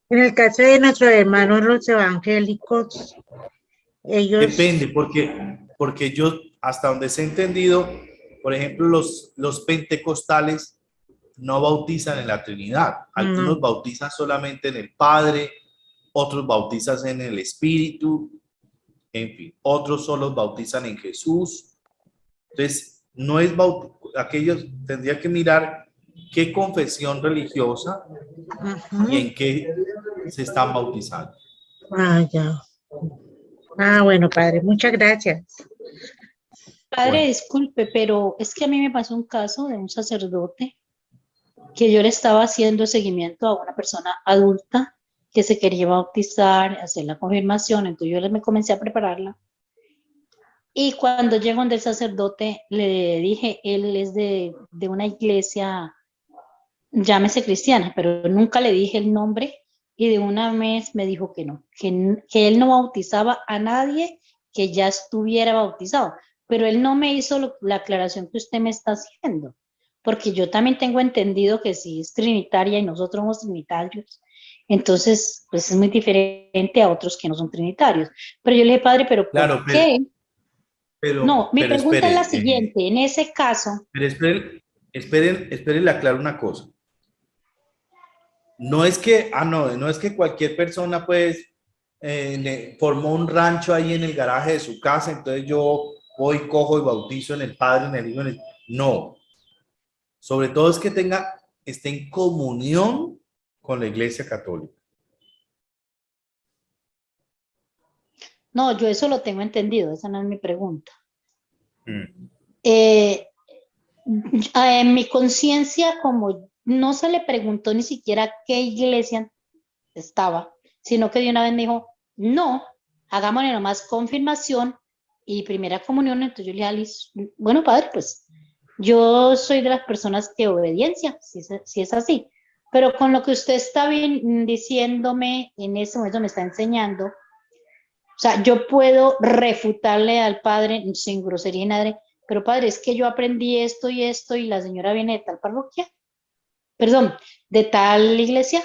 En el caso de nuestros hermanos los evangélicos, ellos... Depende, porque yo, hasta donde se ha entendido, por ejemplo, los pentecostales no bautizan en la Trinidad. Algunos bautizan solamente en el Padre, otros bautizan en el Espíritu, en fin, otros solo bautizan en Jesús. Entonces, no es aquellos, tendría que mirar qué confesión religiosa y en qué se están bautizando. Ah, ya. Ah, bueno, padre, muchas gracias. Padre, Bueno. disculpe, pero es que a mí me pasó un caso de un sacerdote que yo le estaba haciendo seguimiento a una persona adulta que se quería bautizar, hacer la confirmación, entonces yo me comencé a prepararla. Y cuando llegó donde el sacerdote, le dije, él es de una iglesia, llámese cristiana, pero nunca le dije el nombre y de una vez me dijo que no, que él no bautizaba a nadie que ya estuviera bautizado, pero él no me hizo la aclaración que usted me está haciendo, porque yo también tengo entendido que si es trinitaria y nosotros somos trinitarios, entonces pues es muy diferente a otros que no son trinitarios. Pero yo le dije, padre, ¿pero Claro, por qué? No, mi pero pregunta es la espere, siguiente, en ese caso, pero esperen, le aclaro una cosa. No es que, no es que cualquier persona pues formó un rancho ahí en el garaje de su casa, entonces yo voy, cojo y bautizo en el Padre, en el Hijo, no. Sobre todo es que esté en comunión con la Iglesia Católica. no, yo eso lo tengo entendido, esa no es mi pregunta. Mm. En mi conciencia, como no se le preguntó ni siquiera qué iglesia estaba, sino que de una vez me dijo, no, hagámosle nomás confirmación y primera comunión, entonces yo le dije, a Liz, bueno, padre, pues yo soy de las personas que obediencia, si es así, pero con lo que usted está diciéndome en ese momento me está enseñando, o sea, yo puedo refutarle al padre sin grosería y nada, pero padre, es que yo aprendí esto y la señora viene de tal parroquia, perdón, de tal iglesia.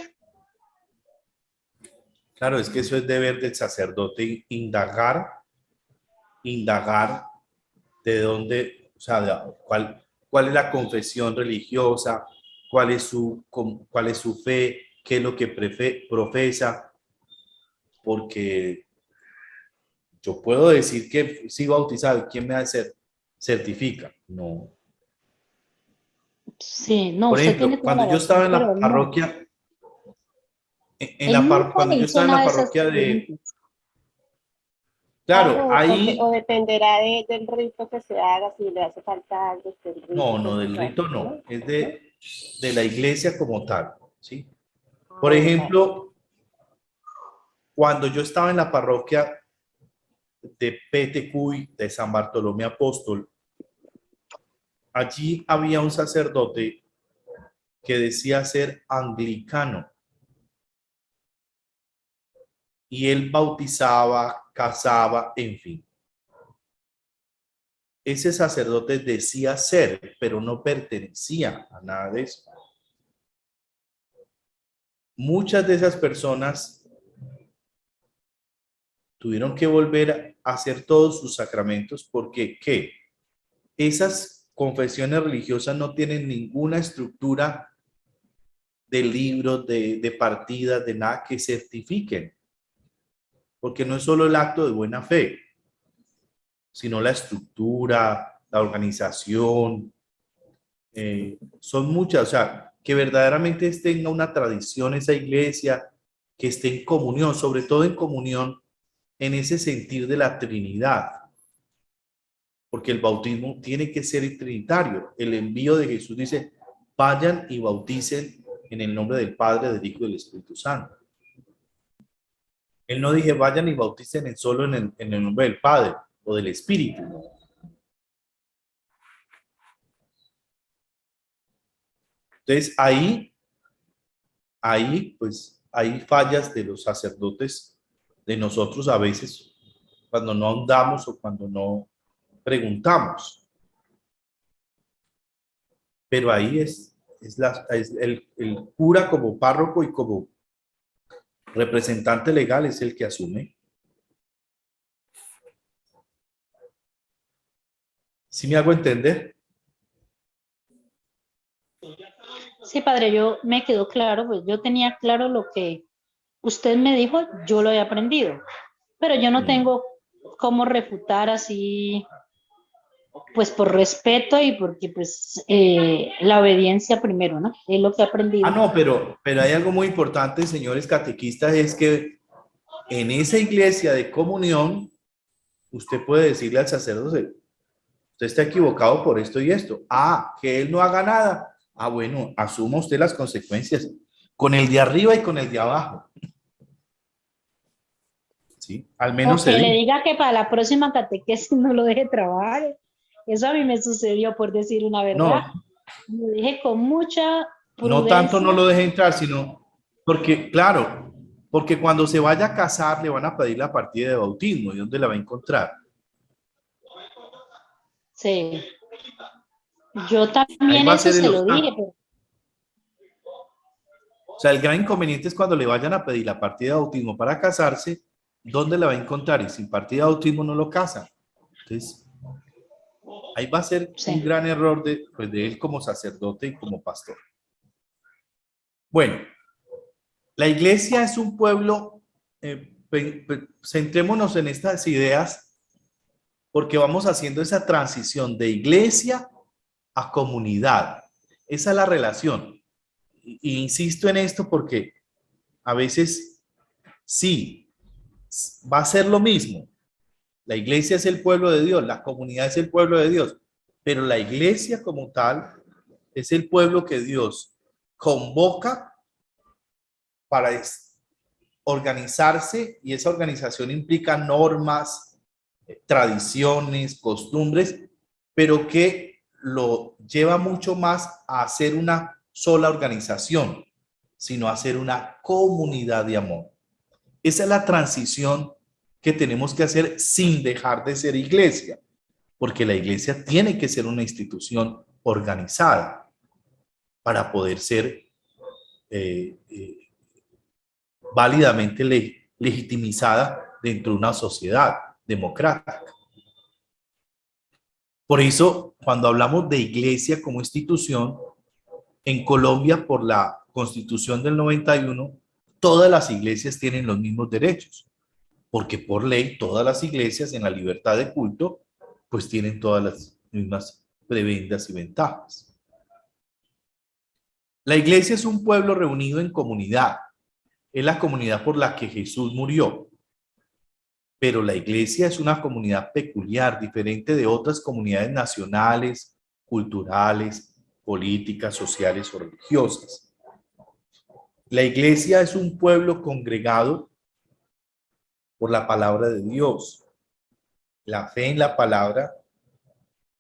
Claro, es que eso es deber del sacerdote indagar de dónde, o sea, cuál es la confesión religiosa, cuál es su fe, qué es lo que profesa, porque yo puedo decir que sí bautizado, ¿quién me va a certifica? No. Sí, no, Por usted tiene ejemplo, toda cuando la yo razón, estaba en pero la él no. parroquia, Él nunca cuando me yo hizo estaba en la nada de esas parroquia preguntas. claro, ahí, dependerá del rito que se haga, si le hace falta algo, del rito no, que del se haga, rito no, ¿no? es de la iglesia como tal, ¿sí? Ah, Por bueno, vale. ejemplo, cuando yo estaba en la parroquia de Petecuy, de San Bartolomé Apóstol, allí había un sacerdote que decía ser anglicano y él bautizaba, casaba, en fin. Ese sacerdote decía ser, pero no pertenecía a nada de eso. Muchas de esas personas tuvieron que volver a hacer todos sus sacramentos porque ¿qué? Esas confesiones religiosas no tienen ninguna estructura de libros, de partidas, de nada que certifiquen. Porque no es solo el acto de buena fe, sino la estructura, la organización. Son muchas, o sea, que verdaderamente tenga una tradición esa iglesia, que esté en comunión, sobre todo en comunión en ese sentir de la Trinidad. Porque el bautismo tiene que ser trinitario. El envío de Jesús dice, vayan y bauticen en el nombre del Padre, del Hijo y del Espíritu Santo. Él no dije, vayan y bauticen solo en el nombre del Padre o del Espíritu. Entonces, pues, hay fallas de los sacerdotes, de nosotros a veces, cuando no ahondamos o cuando no preguntamos. Pero ahí es el cura como párroco y como representante legal es el que asume. ¿Sí me hago entender? Sí, padre, yo me quedó claro, pues yo tenía claro lo que usted me dijo, yo lo he aprendido, pero yo no tengo cómo refutar así pues por respeto y porque pues la obediencia primero, ¿no? Es lo que he aprendido. Ah, no, pero hay algo muy importante, señores catequistas, es que en esa iglesia de comunión, usted puede decirle al sacerdote, usted está equivocado por esto y esto. Ah, que él no haga nada. Ah, bueno, asuma usted las consecuencias con el de arriba y con el de abajo. Sí, al menos O que se le dice. diga que para la próxima catequesis no lo deje trabajar. Eso a mí me sucedió, por decir una verdad. No, Lo dije con mucha no tanto no prudencia. lo deje entrar, sino porque, claro, porque cuando se vaya a casar le van a pedir la partida de bautismo. ¿Y dónde la va a encontrar? Sí. Yo Ahí también va a eso ser el se lo dije, obstáculo. O sea, el gran inconveniente es cuando le vayan a pedir la partida de bautismo para casarse, ¿dónde la va a encontrar? Y sin partida de bautismo no lo casan. Entonces, ahí va a ser un gran error de él como sacerdote y como pastor. Bueno, la iglesia es un pueblo, centrémonos en estas ideas, porque vamos haciendo esa transición de iglesia a comunidad. Esa es la relación. Y insisto en esto porque a veces sí, va a ser lo mismo. La iglesia es el pueblo de Dios, la comunidad es el pueblo de Dios, pero la iglesia como tal es el pueblo que Dios convoca para organizarse, y esa organización implica normas, tradiciones, costumbres, pero que lo lleva mucho más a ser una sola organización, sino a ser una comunidad de amor. Esa es la transición que tenemos que hacer sin dejar de ser iglesia, porque la iglesia tiene que ser una institución organizada para poder ser válidamente legitimizada dentro de una sociedad democrática. Por eso, cuando hablamos de iglesia como institución, en Colombia, por la Constitución del 91, todas las iglesias tienen los mismos derechos, porque por ley todas las iglesias en la libertad de culto, pues tienen todas las mismas prebendas y ventajas. La iglesia es un pueblo reunido en comunidad. Es la comunidad por la que Jesús murió. Pero la iglesia es una comunidad peculiar, diferente de otras comunidades nacionales, culturales, políticas, sociales o religiosas. La iglesia es un pueblo congregado por la palabra de Dios. La fe en la palabra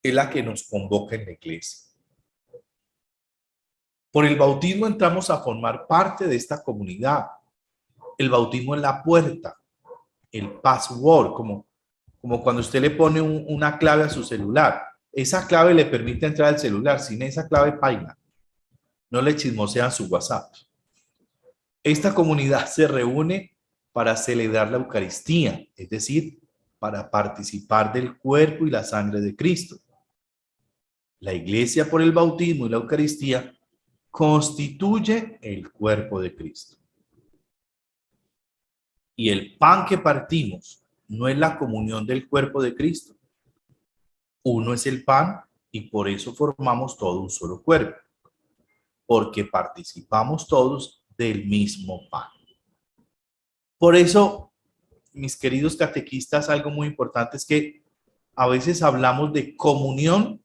es la que nos convoca en la iglesia. Por el bautismo entramos a formar parte de esta comunidad. El bautismo es la puerta, el password, como cuando usted le pone una clave a su celular. Esa clave le permite entrar al celular. Sin esa clave, paila. No le chismosean su WhatsApp. Esta comunidad se reúne para celebrar la Eucaristía, es decir, para participar del cuerpo y la sangre de Cristo. La iglesia, por el bautismo y la Eucaristía, constituye el cuerpo de Cristo. Y el pan que partimos no es la comunión del cuerpo de Cristo. Uno es el pan y por eso formamos todo un solo cuerpo, porque participamos todos del mismo pan. Por eso, mis queridos catequistas, algo muy importante es que a veces hablamos de comunión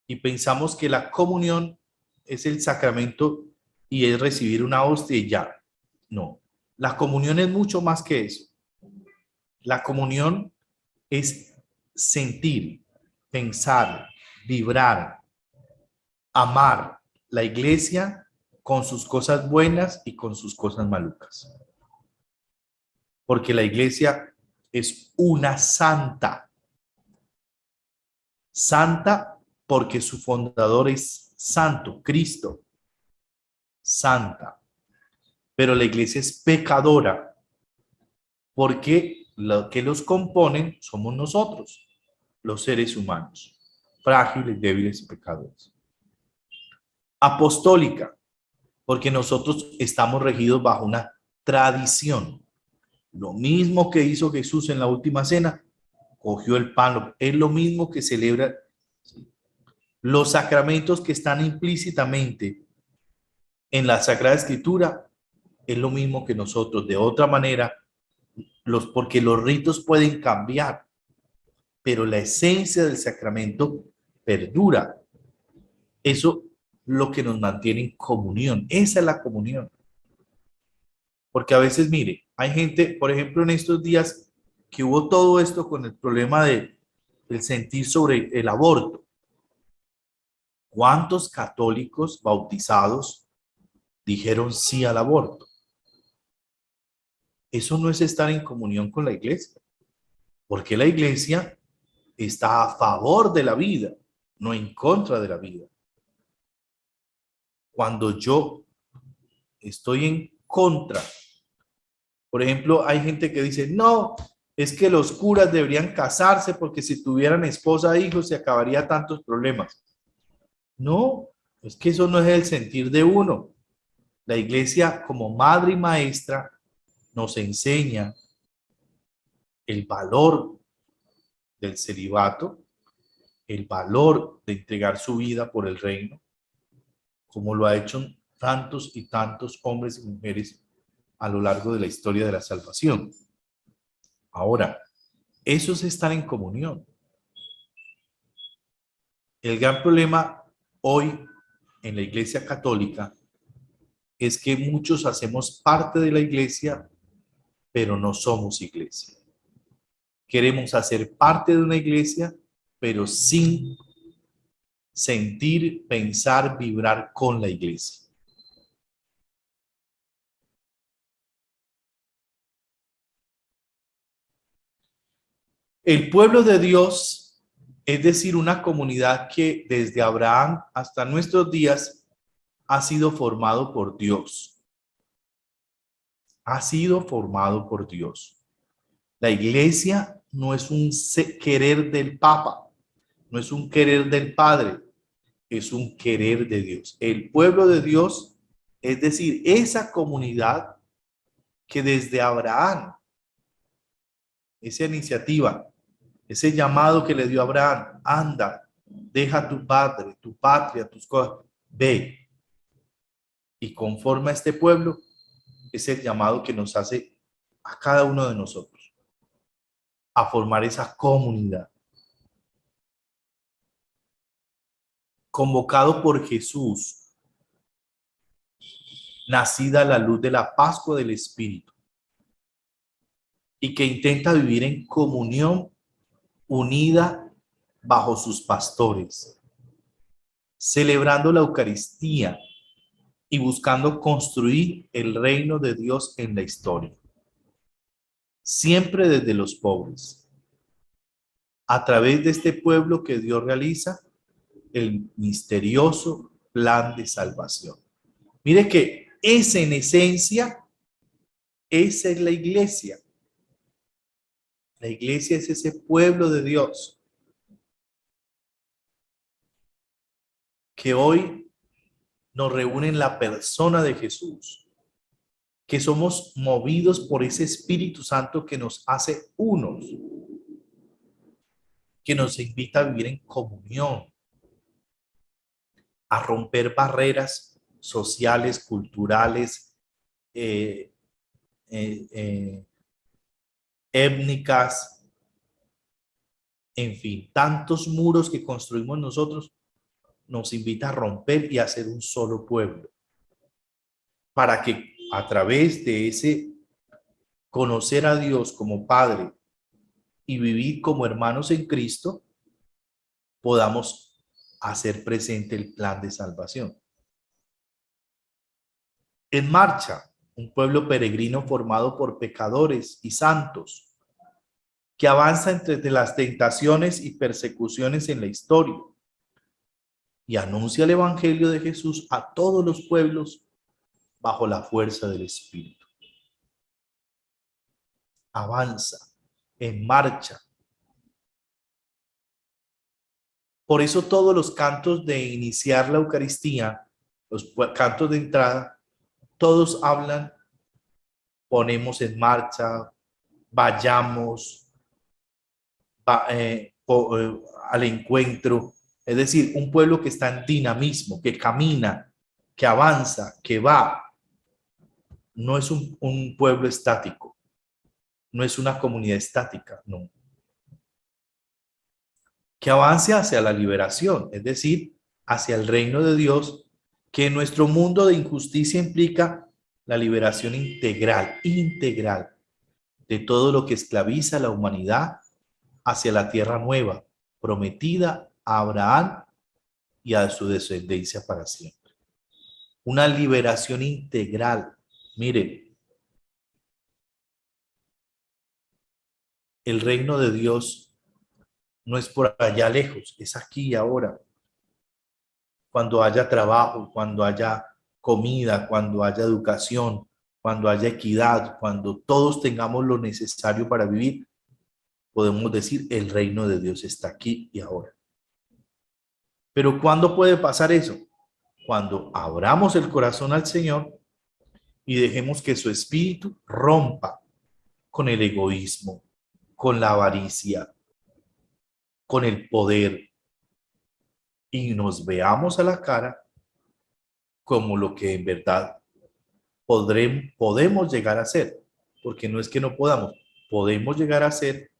y pensamos que la comunión es el sacramento y es recibir una hostia y ya. No, la comunión es mucho más que eso. La comunión es sentir, pensar, vibrar, amar la iglesia con sus cosas buenas y con sus cosas malucas. Porque la iglesia es una santa. Santa porque su fundador es santo, Cristo. Santa. Pero la iglesia es pecadora porque lo que los componen somos nosotros, los seres humanos, frágiles, débiles y pecadores. Apostólica, porque nosotros estamos regidos bajo una tradición. Lo mismo que hizo Jesús en la última cena, cogió el pan, es lo mismo que celebra. Los sacramentos que están implícitamente en la Sagrada Escritura es lo mismo que nosotros. De otra manera, porque los ritos pueden cambiar, pero la esencia del sacramento perdura. Eso es lo que nos mantiene en comunión. Esa es la comunión. Porque a veces, mire, hay gente, por ejemplo, en estos días que hubo todo esto con el problema del sentir sobre el aborto. ¿Cuántos católicos bautizados dijeron sí al aborto? Eso no es estar en comunión con la iglesia, porque la iglesia está a favor de la vida, no en contra de la vida. Cuando yo estoy en contra, por ejemplo, hay gente que dice, no, es que los curas deberían casarse porque si tuvieran esposa e hijos se acabaría tantos problemas. No, es que eso no es el sentir de uno. La iglesia como madre y maestra nos enseña el valor del celibato, el valor de entregar su vida por el reino, como lo ha hecho tantos y tantos hombres y mujeres a lo largo de la historia de la salvación. Ahora, eso es estar en comunión. El gran problema hoy en la Iglesia Católica es que muchos hacemos parte de la iglesia, pero no somos iglesia. Queremos hacer parte de una iglesia, pero sin sentir, pensar, vibrar con la iglesia. El pueblo de Dios, es decir, una comunidad que desde Abraham hasta nuestros días ha sido formado por Dios. Ha sido formado por Dios. La iglesia no es un querer del Papa, no es un querer del Padre, es un querer de Dios. El pueblo de Dios, es decir, esa comunidad que desde Abraham, esa iniciativa, ese llamado que le dio Abraham, anda, deja tu padre, tu patria, tus cosas, ve y conforma a este pueblo, es el llamado que nos hace a cada uno de nosotros a formar esa comunidad. Convocado por Jesús, nacida a la luz de la Pascua del Espíritu, y que intenta vivir en comunión unida bajo sus pastores, celebrando la Eucaristía y buscando construir el reino de Dios en la historia, siempre desde los pobres, a través de este pueblo que Dios realiza el misterioso plan de salvación. Mire que esa en esencia, esa es la iglesia. La iglesia es ese pueblo de Dios que hoy nos reúne en la persona de Jesús, que somos movidos por ese Espíritu Santo que nos hace unos, que nos invita a vivir en comunión, a romper barreras sociales, culturales, étnicas, en fin, tantos muros que construimos nosotros, nos invita a romper y a ser un solo pueblo, para que a través de ese conocer a Dios como Padre y vivir como hermanos en Cristo, podamos hacer presente el plan de salvación. En marcha, un pueblo peregrino formado por pecadores y santos, que avanza entre las tentaciones y persecuciones en la historia y anuncia el Evangelio de Jesús a todos los pueblos bajo la fuerza del Espíritu. Avanza, en marcha. Por eso todos los cantos de iniciar la Eucaristía, los cantos de entrada, todos hablan, ponemos en marcha, vayamos, al encuentro. Es decir, un pueblo que está en dinamismo, que camina, que avanza, que va. No es un pueblo estático, no es una comunidad estática, no. Que avance hacia la liberación, es decir, hacia el reino de Dios, que en nuestro mundo de injusticia implica la liberación integral de todo lo que esclaviza a la humanidad hacia la tierra nueva, prometida a Abraham y a su descendencia para siempre. Una liberación integral. Mire, el reino de Dios no es por allá lejos, es aquí y ahora. Cuando haya trabajo, cuando haya comida, cuando haya educación, cuando haya equidad, cuando todos tengamos lo necesario para vivir, podemos decir el reino de Dios está aquí y ahora. Pero ¿cuándo puede pasar eso? Cuando abramos el corazón al Señor y dejemos que su espíritu rompa con el egoísmo, con la avaricia, con el poder, y nos veamos a la cara como lo que en verdad podemos llegar a ser, porque no es que no podemos llegar a ser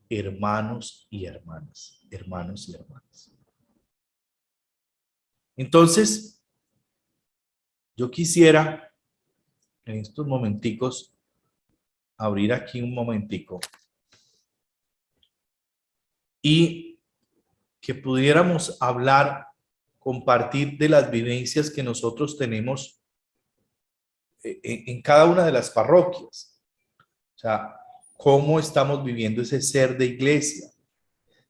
hermanos y hermanas. Entonces, yo quisiera en estos momenticos abrir aquí un momentico y que pudiéramos hablar, compartir de las vivencias que nosotros tenemos en cada una de las parroquias. O sea, ¿cómo estamos viviendo ese ser de iglesia?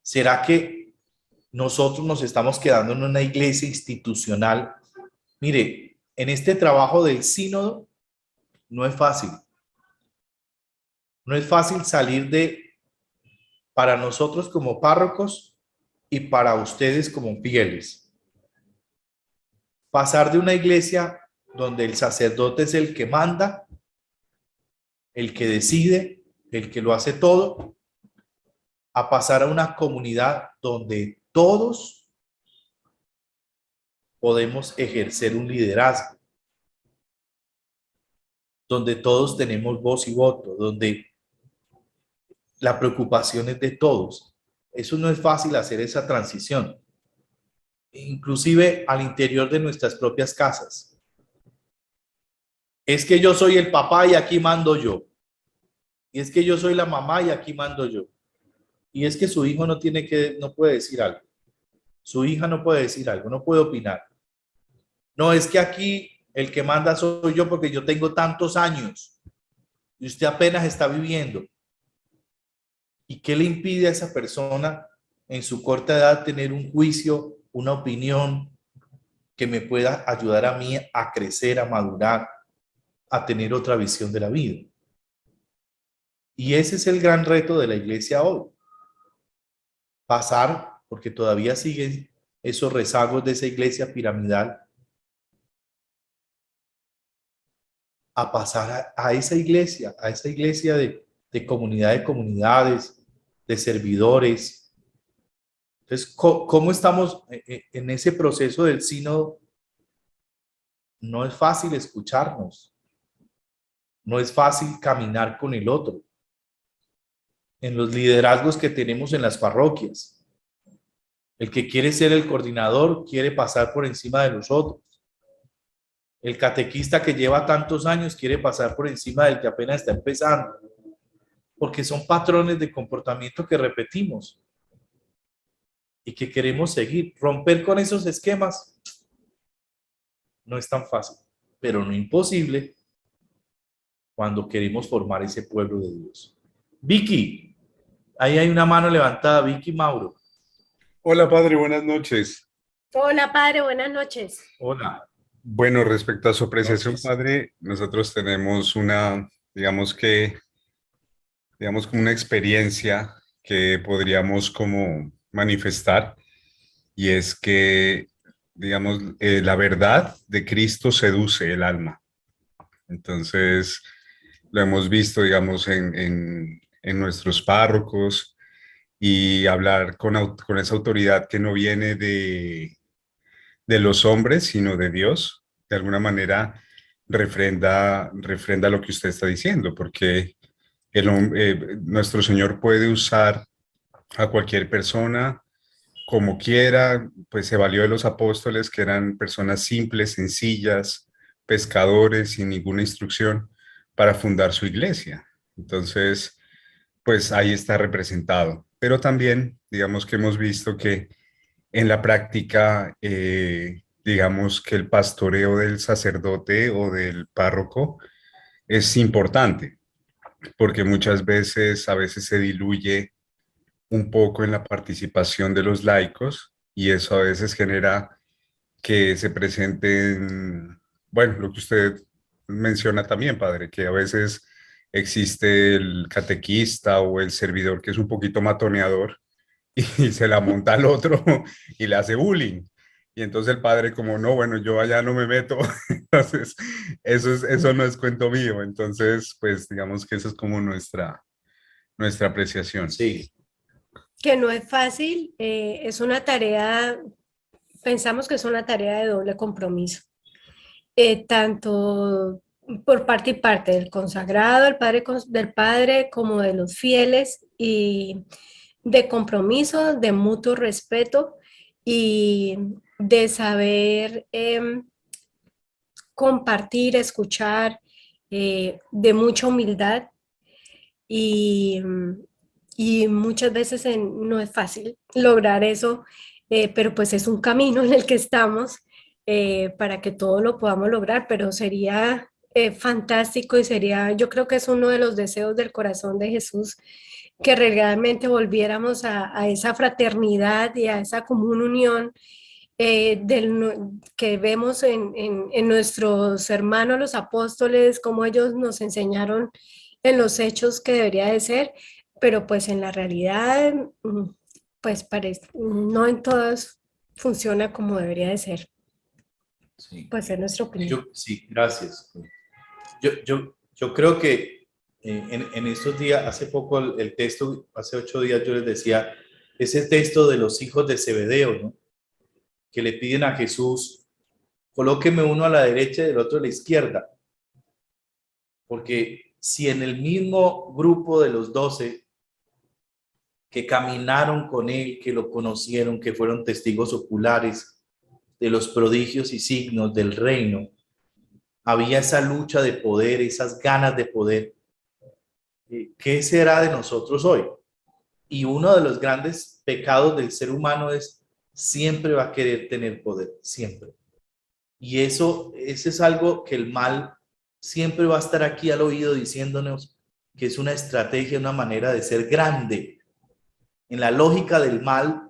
¿Será que nosotros nos estamos quedando en una iglesia institucional? Mire, en este trabajo del sínodo no es fácil. No es fácil salir para nosotros como párrocos y para ustedes como fieles. Pasar de una iglesia donde el sacerdote es el que manda, el que decide, el que lo hace todo, a pasar a una comunidad donde todos podemos ejercer un liderazgo, donde todos tenemos voz y voto, donde la preocupación es de todos. Eso no es fácil hacer esa transición, inclusive al interior de nuestras propias casas. Es que yo soy el papá y aquí mando yo. Y es que yo soy la mamá y aquí mando yo. Y es que su hijo no puede decir algo. Su hija no puede decir algo, no puede opinar. No, es que aquí el que manda soy yo porque yo tengo tantos años y usted apenas está viviendo. ¿Y qué le impide a esa persona en su corta edad tener un juicio, una opinión que me pueda ayudar a mí a crecer, a madurar, a tener otra visión de la vida? Y ese es el gran reto de la iglesia hoy. Pasar, porque todavía siguen esos rezagos de esa iglesia piramidal, a pasar a esa iglesia de comunidad de comunidades, de servidores. Entonces, ¿cómo estamos en ese proceso del sínodo? No es fácil escucharnos, no es fácil caminar con el otro. En los liderazgos que tenemos en las parroquias, el que quiere ser el coordinador quiere pasar por encima de los otros. El catequista que lleva tantos años quiere pasar por encima del que apenas está empezando, porque son patrones de comportamiento que repetimos y que queremos seguir. Romper con esos esquemas no es tan fácil, pero no imposible cuando queremos formar ese pueblo de Dios. Vicky, ahí hay una mano levantada. Vicky Mauro. Hola, padre, buenas noches. Hola, padre, buenas noches. Hola. Bueno, respecto a su apreciación, padre, nosotros tenemos digamos como una experiencia que podríamos como manifestar, y es que, digamos, la verdad de Cristo seduce el alma. Entonces, lo hemos visto, digamos, en nuestros párrocos, y hablar con esa autoridad que no viene de los hombres, sino de Dios, de alguna manera refrenda lo que usted está diciendo, porque nuestro Señor puede usar a cualquier persona como quiera, pues se valió de los apóstoles, que eran personas simples, sencillas, pescadores, sin ninguna instrucción, para fundar su iglesia. Entonces, pues ahí está representado. Pero también, digamos que hemos visto que en la práctica, digamos que el pastoreo del sacerdote o del párroco es importante, porque a veces se diluye un poco en la participación de los laicos y eso a veces genera que se presenten, bueno, lo que usted menciona también, padre, que a veces existe el catequista o el servidor que es un poquito matoneador y se la monta al otro y le hace bullying. Y entonces el padre como, no, bueno, yo allá no me meto. Entonces, eso no es cuento mío. Entonces, pues digamos que esa es como nuestra apreciación. Sí. Que no es fácil, es una tarea, pensamos que es una tarea de doble compromiso, tanto por parte y parte del consagrado, del padre, como de los fieles, y de compromiso, de mutuo respeto y de saber compartir, escuchar, de mucha humildad y, y muchas veces no es fácil lograr eso, pero pues es un camino en el que estamos para que todo lo podamos lograr, pero sería fantástico y sería, yo creo que es uno de los deseos del corazón de Jesús, que realmente volviéramos a esa fraternidad y a esa común unión que vemos en nuestros hermanos los apóstoles, como ellos nos enseñaron en los hechos que debería de ser, pero pues en la realidad, pues parece, no en todas funciona como debería de ser. Sí. Pues es nuestra opinión. Sí, gracias. Yo creo que en estos días, hace poco el texto, hace 8 días yo les decía, ese texto de los hijos de Zebedeo, ¿no? Que le piden a Jesús, colóqueme uno a la derecha y el otro a la izquierda. Porque si en el mismo grupo de los 12 que caminaron con él, que lo conocieron, que fueron testigos oculares de los prodigios y signos del reino, había esa lucha de poder, esas ganas de poder, ¿qué será de nosotros hoy? Y uno de los grandes pecados del ser humano es siempre va a querer tener poder, siempre. Y eso es algo que el mal siempre va a estar aquí al oído diciéndonos que es una estrategia, una manera de ser grande. En la lógica del mal,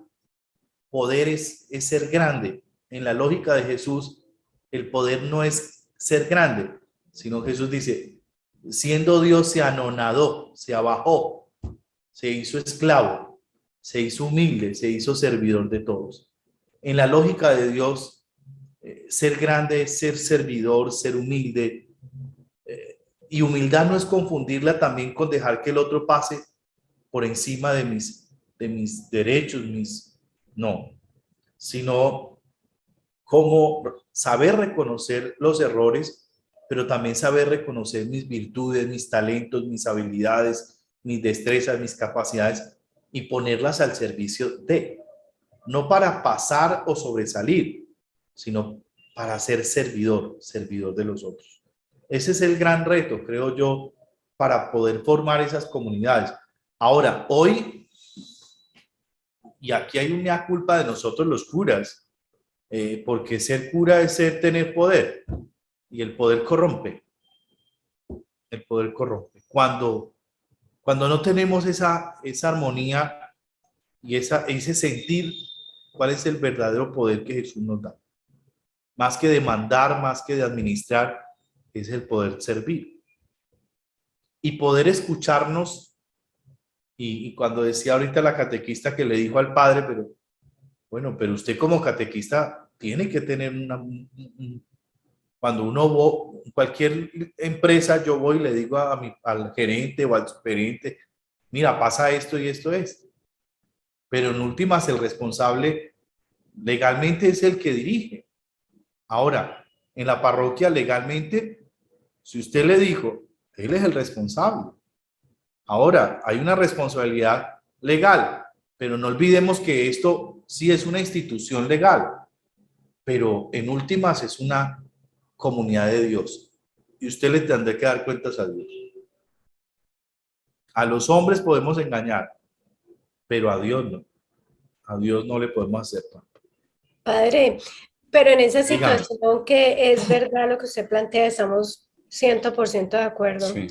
poder es ser grande. En la lógica de Jesús, el poder no es ser grande, sino Jesús dice, siendo Dios se anonadó, se abajó, se hizo esclavo, se hizo humilde, se hizo servidor de todos. En la lógica de Dios, ser grande es ser servidor, ser humilde. Y humildad no es confundirla también con dejar que el otro pase por encima de mis derechos, no, sino como saber reconocer los errores, pero también saber reconocer mis virtudes, mis talentos, mis habilidades, mis destrezas, mis capacidades y ponerlas al servicio de, no para pasar o sobresalir, sino para ser servidor de los otros. Ese es el gran reto, creo yo, para poder formar esas comunidades. Ahora, hoy, y aquí hay una culpa de nosotros los curas, porque ser cura es tener poder, y el poder corrompe. El poder corrompe. Cuando no tenemos esa armonía y ese sentir cuál es el verdadero poder que Jesús nos da. Más que de mandar, más que de administrar, es el poder servir. Y poder escucharnos, y cuando decía ahorita la catequista que le dijo al padre, pero usted como catequista tiene que tener cuando uno cualquier empresa, yo voy y le digo al gerente o al supergerente, mira, pasa esto y esto es. pero en últimas el responsable legalmente es el que dirige. Ahora, en la parroquia legalmente, si usted le dijo, él es el responsable. Ahora, hay una responsabilidad legal, pero no olvidemos que esto sí es una institución legal, pero en últimas es una comunidad de Dios. Y usted le tendrá que dar cuentas a Dios. A los hombres podemos engañar, pero a Dios no. A Dios no le podemos hacer tanto. Padre, pero en esa Dígame. situación que es verdad lo que usted plantea, estamos 100% de acuerdo. Sí.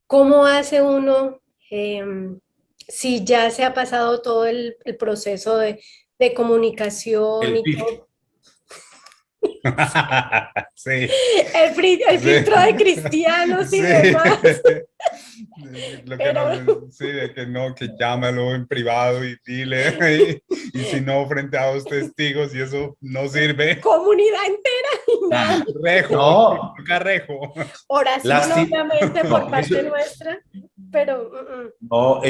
¿Cómo hace uno si ya se ha pasado todo el proceso de comunicación El y PIB. todo? Sí. El Sí. filtro de cristianos y Sí. demás. Lo que Pero- no, sí, de que no, que llámalo en privado y dile, y si no, frente a dos testigos, y eso no sirve. Comunidad entera y nada. Rejo, No. toca rejo. Oración, Lasti- obviamente, por No, parte eso- nuestra, pero No,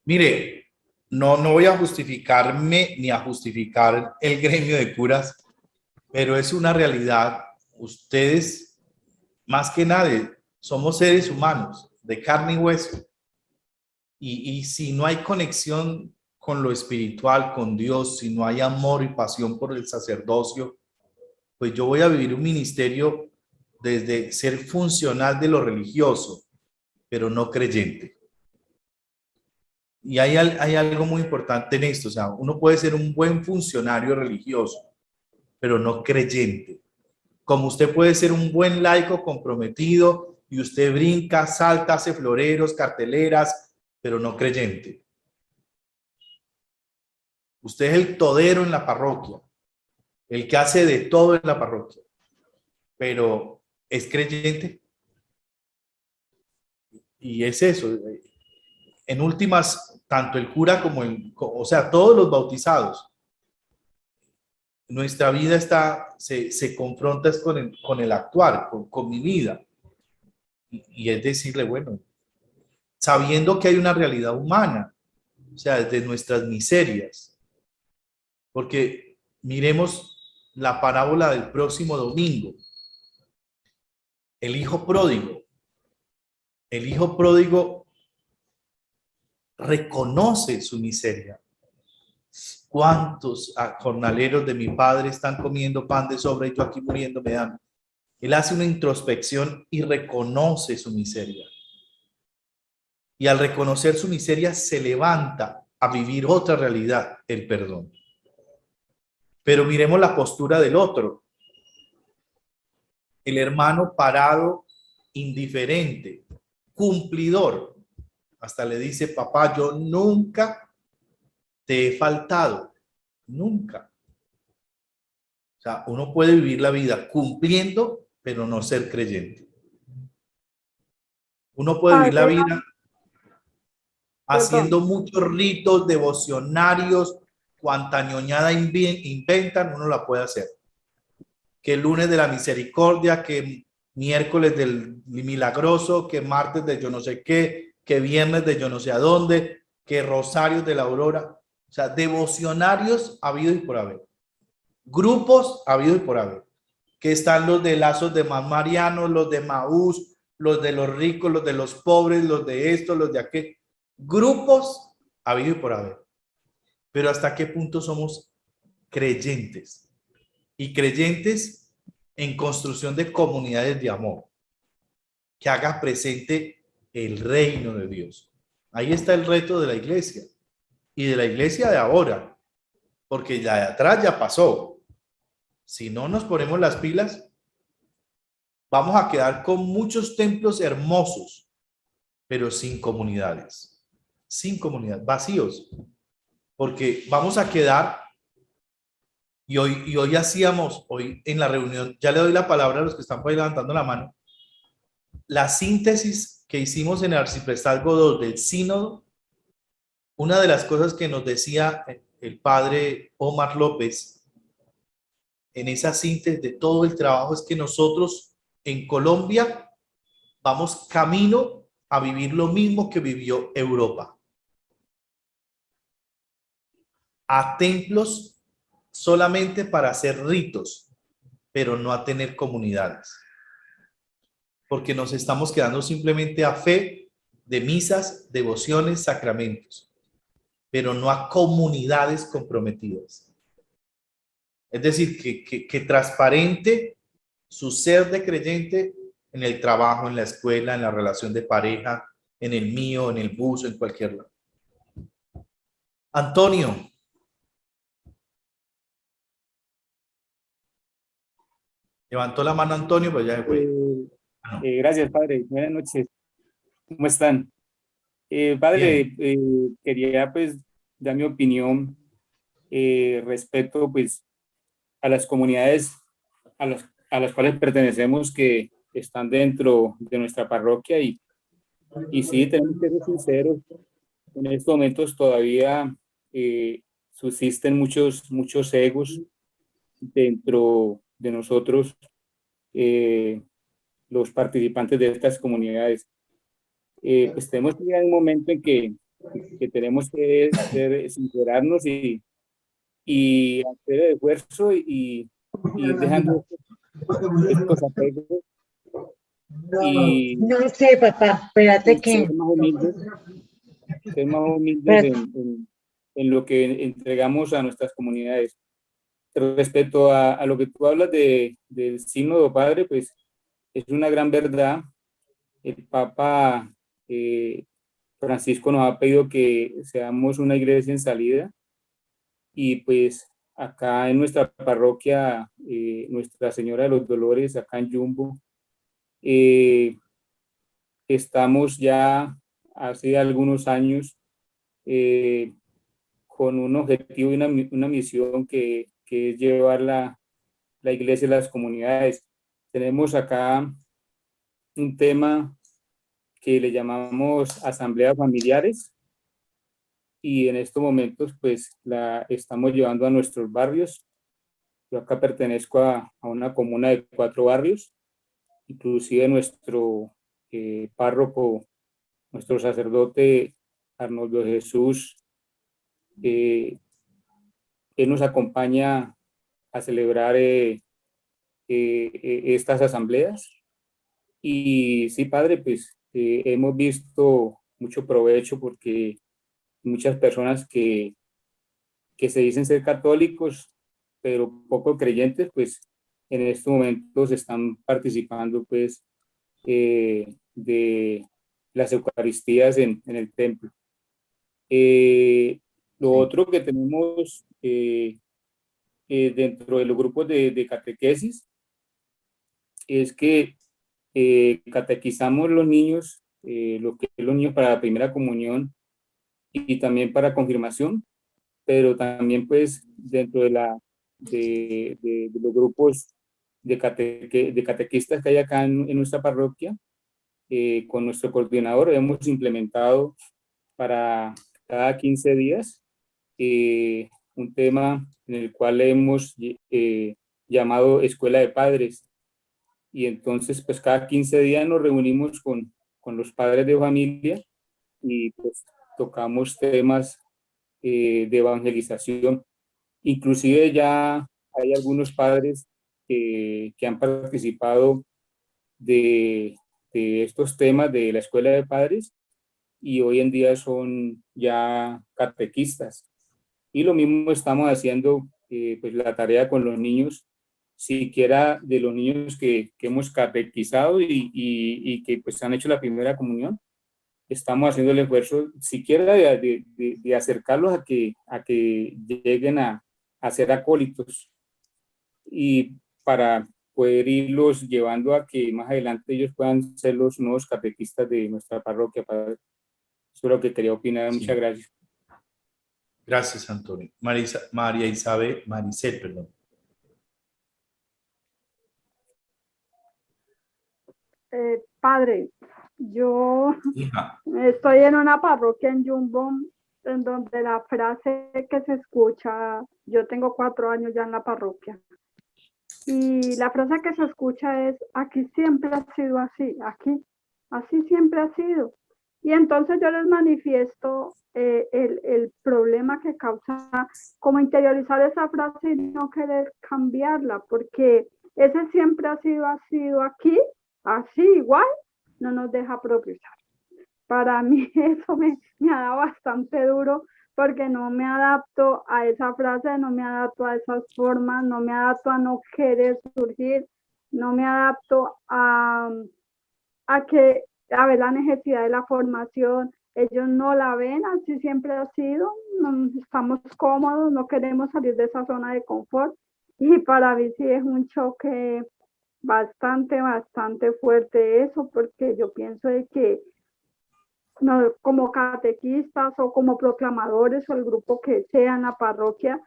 mire, no voy a justificarme ni a justificar el gremio de curas, pero es una realidad. Ustedes, más que nadie, somos seres humanos de carne y hueso. Y si no hay conexión con lo espiritual, con Dios, si no hay amor y pasión por el sacerdocio, pues yo voy a vivir un ministerio desde ser funcional de lo religioso, pero no creyente. Y hay algo muy importante en esto, o sea, uno puede ser un buen funcionario religioso, pero no creyente. Como usted puede ser un buen laico comprometido y usted brinca, salta, hace floreros, carteleras, pero no creyente. Usted es el todero en la parroquia, el que hace de todo en la parroquia, pero ¿es creyente? Y es eso. En últimas, tanto el cura como o sea, todos los bautizados, nuestra vida se confronta con el actuar, con mi vida. Y es decirle, bueno, sabiendo que hay una realidad humana, o sea, desde nuestras miserias. Porque miremos la parábola del próximo domingo. El hijo pródigo. El hijo pródigo reconoce su miseria. ¿Cuántos jornaleros de mi padre están comiendo pan de sobra y yo aquí muriéndome de hambre? Él hace una introspección y reconoce su miseria. Y al reconocer su miseria se levanta a vivir otra realidad, el perdón. Pero miremos la postura del otro. El hermano parado, indiferente, cumplidor. Hasta le dice, papá, yo nunca te he faltado. Nunca. O sea, uno puede vivir la vida cumpliendo, pero no ser creyente. Uno puede vivir la vida haciendo muchos ritos devocionarios, cuanta ñoñada inventan, uno la puede hacer. Que el lunes de la misericordia, que miércoles del milagroso, que martes de yo no sé qué, que viernes de yo no sé a dónde, que rosarios de la aurora. O sea, devocionarios ha habido y por haber. Grupos ha habido y por haber. Que están los de lazos de más marianos, los de Maús, los de los ricos, los de los pobres, los de esto, los de aquel. Grupos ha habido y por haber. Pero ¿hasta qué punto somos creyentes? Y creyentes en construcción de comunidades de amor, que haga presente el reino de Dios. Ahí está el reto de la iglesia y de la iglesia de ahora, porque ya de atrás ya pasó. Si no nos ponemos las pilas, vamos a quedar con muchos templos hermosos, pero sin comunidades, vacíos, porque vamos a quedar. Y hoy hacíamos, hoy en la reunión, ya le doy la palabra a los que están por ahí levantando la mano, la síntesis que hicimos en el Arciprestazgo II del Sínodo. Una de las cosas que nos decía el padre Omar López en esa síntesis de todo el trabajo es que nosotros en Colombia vamos camino a vivir lo mismo que vivió Europa. a templos solamente para hacer ritos, pero no a tener comunidades. Porque nos estamos quedando simplemente a fe de misas, devociones, sacramentos, pero no a comunidades comprometidas. Es decir, que transparente su ser de creyente en el trabajo, en la escuela, en la relación de pareja, en el mío, en el bus, en cualquier lado. Antonio. Levantó la mano Antonio, pero ya se fue. Gracias, padre. Buenas noches. ¿Cómo están? Padre, quería pues dar mi opinión respecto pues a las comunidades a las cuales pertenecemos que están dentro de nuestra parroquia y sí, tenemos que ser sinceros, en estos momentos todavía subsisten muchos egos dentro de nosotros, los participantes de estas comunidades. Pues tenemos que llegar a un momento en que tenemos que sincerarnos y hacer el esfuerzo y ir dejando estos apegos y No sé, papá, espérate que... ser más humildes en lo que entregamos a nuestras comunidades. Respecto a lo que tú hablas del sínodo, padre, pues es una gran verdad. El Papa Francisco nos ha pedido que seamos una iglesia en salida y pues acá en nuestra parroquia, Nuestra Señora de los Dolores, acá en Yumbo, estamos ya hace algunos años con un objetivo y una misión que es llevar la iglesia a las comunidades. Tenemos acá un tema que le llamamos asambleas familiares y en estos momentos pues la estamos llevando a nuestros barrios. Yo acá pertenezco a una comuna de 4 barrios, inclusive nuestro párroco, nuestro sacerdote Arnoldo Jesús, él nos acompaña a celebrar estas asambleas. Y sí, padre, pues hemos visto mucho provecho porque muchas personas que se dicen ser católicos, pero poco creyentes, pues en estos momentos están participando pues de las Eucaristías en el templo. Lo otro que tenemos dentro de los grupos de catequesis es que catequizamos los niños, lo que es los niños para la primera comunión y también para confirmación, pero también pues dentro de los grupos de catequistas que hay acá en nuestra parroquia, con nuestro coordinador hemos implementado para cada 15 días un tema en el cual hemos llamado Escuela de Padres. Y entonces, pues cada 15 días nos reunimos con los padres de familia y pues tocamos temas de evangelización. Inclusive ya hay algunos padres que han participado de estos temas de la Escuela de Padres y hoy en día son ya catequistas. Y lo mismo estamos haciendo pues la tarea con los niños, siquiera de los niños que hemos catequizado y que pues han hecho la primera comunión. Estamos haciendo el esfuerzo siquiera de acercarlos a que lleguen a ser acólitos y para poder irlos llevando a que más adelante ellos puedan ser los nuevos catequistas de nuestra parroquia. Padre. Eso es lo que quería opinar. Sí. Muchas gracias. Gracias, Antonio. Maricel, perdón. Padre, yo Hija. estoy en una parroquia en Yumbo, en donde la frase que se escucha, yo tengo 4 años ya en la parroquia, y la frase que se escucha es, aquí siempre ha sido así, aquí, así siempre ha sido. Y entonces yo les manifiesto el problema que causa como interiorizar esa frase y no querer cambiarla, porque ese siempre ha sido aquí, así igual, no nos deja progresar. Para mí eso me ha dado bastante duro, porque no me adapto a esa frase, no me adapto a esas formas, no me adapto a no querer surgir, no me adapto a ver la necesidad de la formación. Ellos no la ven, así siempre ha sido, no, estamos cómodos, no queremos salir de esa zona de confort, y para mí sí es un choque bastante fuerte eso, porque yo pienso de que no, como catequistas o como proclamadores o el grupo que sea en la parroquia,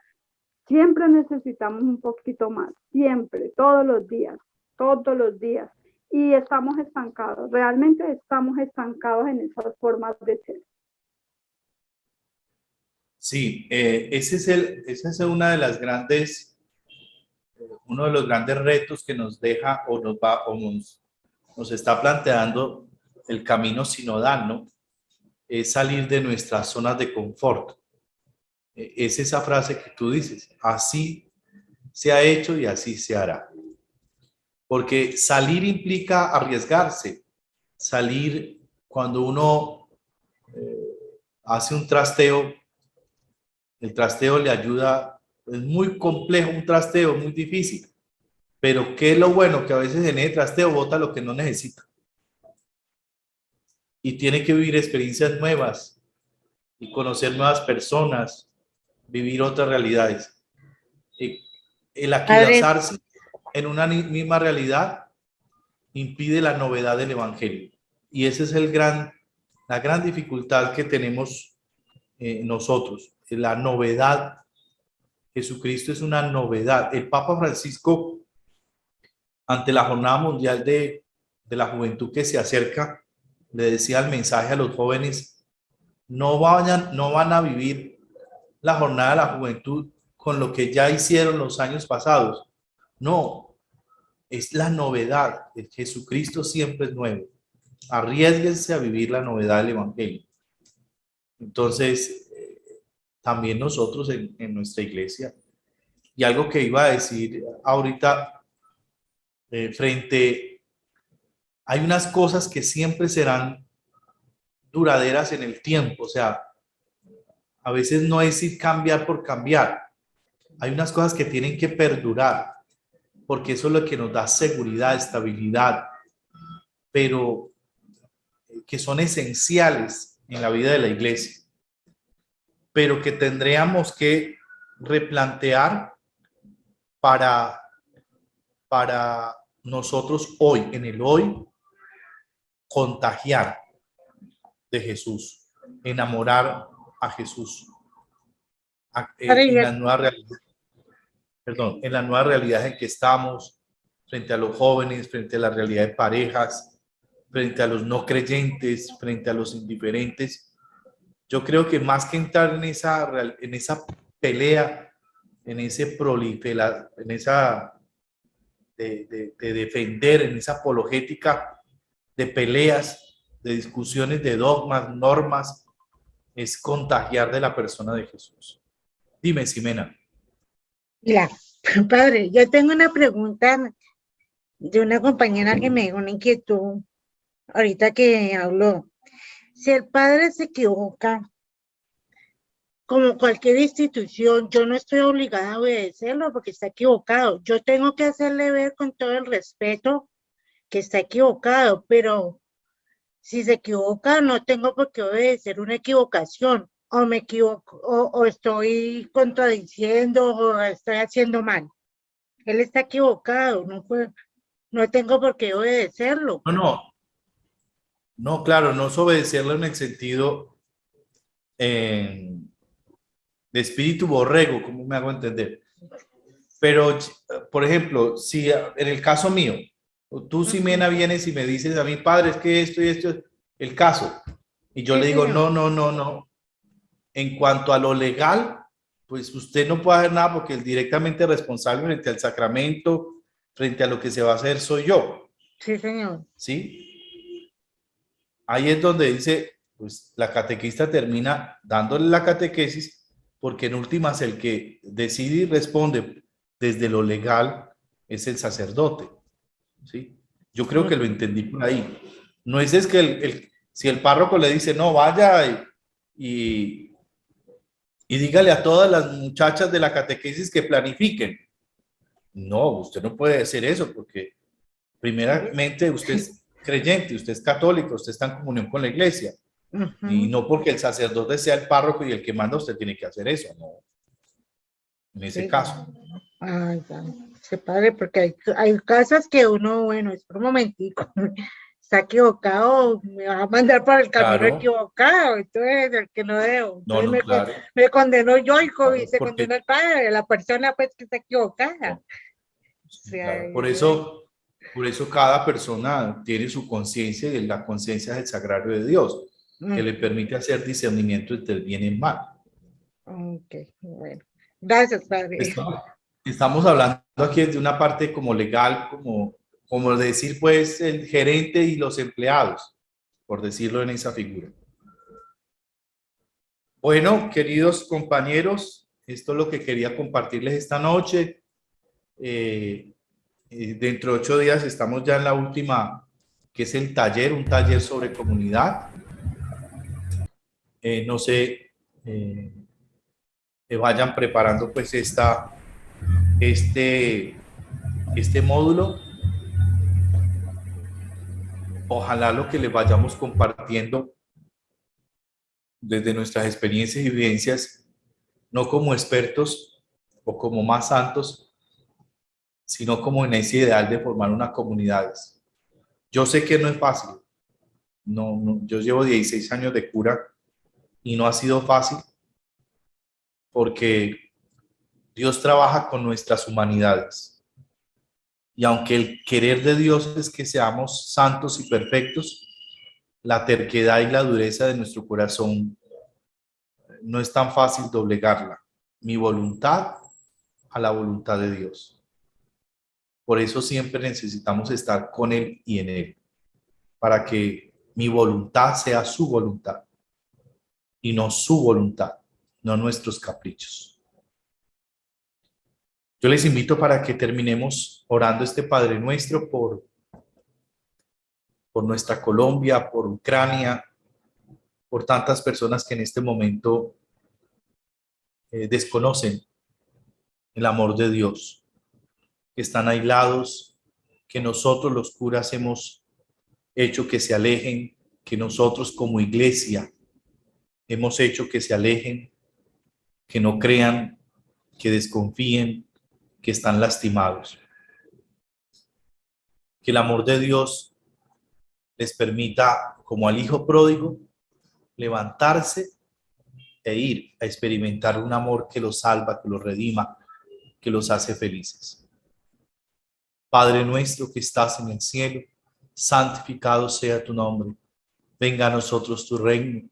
siempre necesitamos un poquito más, siempre, todos los días, y estamos estancados, realmente estamos estancados en esas formas de ser. Sí, ese es una de las grandes, uno de los grandes retos que nos deja o nos está planteando el camino sinodal, ¿no? Es salir de nuestras zonas de confort. Es esa frase que tú dices, así se ha hecho y así se hará. Porque salir implica arriesgarse. Salir cuando uno hace un trasteo, el trasteo le ayuda, es muy complejo, un trasteo muy difícil. Pero ¿qué es lo bueno? Que a veces en ese trasteo bota lo que no necesita. Y tiene que vivir experiencias nuevas y conocer nuevas personas, vivir otras realidades. El aquilazarse en una misma realidad impide la novedad del evangelio. Y esa es la gran dificultad que tenemos nosotros, la novedad. Jesucristo es una novedad. El Papa Francisco, ante la Jornada Mundial de la Juventud que se acerca, le decía el mensaje a los jóvenes: no van a vivir la Jornada de la Juventud con lo que ya hicieron los años pasados. No, es la novedad. Jesucristo siempre es nuevo. Arriésguense a vivir la novedad del Evangelio. Entonces, también nosotros en nuestra iglesia, y algo que iba a decir ahorita, hay unas cosas que siempre serán duraderas en el tiempo, o sea, a veces no es ir cambiar por cambiar. Hay unas cosas que tienen que perdurar, porque eso es lo que nos da seguridad, estabilidad, pero que son esenciales en la vida de la iglesia, pero que tendríamos que replantear para nosotros hoy, en el hoy, contagiar de Jesús, enamorar a Jesús en la nueva realidad. Perdón, en la nueva realidad en que estamos, frente a los jóvenes, frente a la realidad de parejas, frente a los no creyentes, frente a los indiferentes. Yo creo que más que entrar en esa pelea, en ese proliferar, en esa de defender, en esa apologética de peleas, de discusiones de dogmas, normas, es contagiar de la persona de Jesús. Dime, Ximena. Mira, padre, yo tengo una pregunta de una compañera que me dio una inquietud ahorita que habló. Si el padre se equivoca, como cualquier institución, yo no estoy obligada a obedecerlo porque está equivocado. Yo tengo que hacerle ver con todo el respeto que está equivocado, pero si se equivoca, no tengo por qué obedecer una equivocación. O me equivoco, o estoy contradiciendo, o estoy haciendo mal. Él está equivocado, no tengo por qué obedecerlo. No, claro, no es obedecerlo en el sentido de espíritu borrego, como me hago entender. Pero, por ejemplo, si en el caso mío, tú, Ximena, vienes y me dices a mi padre, es que esto y esto es el caso, y yo le digo, no. En cuanto a lo legal, pues usted no puede hacer nada porque el directamente responsable frente al sacramento, frente a lo que se va a hacer, soy yo. Sí, señor. ¿Sí? Ahí es donde dice, pues la catequista termina dándole la catequesis, porque en últimas el que decide y responde desde lo legal es el sacerdote, ¿sí? Yo creo que lo entendí por ahí. No es que si el párroco le dice, no, vaya y dígale a todas las muchachas de la catequesis que planifiquen. No, usted no puede hacer eso, porque primeramente usted es creyente, usted es católico, usted está en comunión con la iglesia. Y no porque el sacerdote sea el párroco y el que manda, usted tiene que hacer eso, no. En ese caso. Ay, se padre, porque hay cosas que uno, bueno, es por un momentico, está equivocado, me va a mandar por el camino Claro. equivocado, entonces el que no debo. No, Entonces claro. me condenó yo y Claro, se porque- condenó el padre, la persona pues que está equivocada. No. O sea, Claro, por eso cada persona tiene su conciencia y la conciencia del sagrario de Dios, que le permite hacer discernimiento entre el bien y el mal. Ok, bueno. Gracias, padre. Estamos hablando aquí de una parte como legal, como decir pues el gerente y los empleados, por decirlo en esa figura. Bueno, queridos compañeros, esto es lo que quería compartirles esta noche. Dentro de 8 días estamos ya en la última, que es el taller, un taller sobre comunidad. No sé, que vayan preparando pues este módulo. Ojalá lo que les vayamos compartiendo desde nuestras experiencias y vivencias, no como expertos o como más santos, sino como en ese ideal de formar unas comunidades. Yo sé que no es fácil. No, yo llevo 16 años de cura y no ha sido fácil, porque Dios trabaja con nuestras humanidades. Y aunque el querer de Dios es que seamos santos y perfectos, la terquedad y la dureza de nuestro corazón no es tan fácil doblegarla. Mi voluntad a la voluntad de Dios. Por eso siempre necesitamos estar con Él y en Él, para que mi voluntad sea su voluntad y no su voluntad, no nuestros caprichos. Yo les invito para que terminemos orando este Padre Nuestro por nuestra Colombia, por Ucrania, por tantas personas que en este momento desconocen el amor de Dios, que están aislados, que nosotros los curas hemos hecho que se alejen, que nosotros como iglesia hemos hecho que se alejen, que no crean, que desconfíen, que están lastimados. Que el amor de Dios les permita, como al hijo pródigo, levantarse e ir a experimentar un amor que los salva, que los redima, que los hace felices. Padre nuestro que estás en el cielo, santificado sea tu nombre. Venga a nosotros tu reino.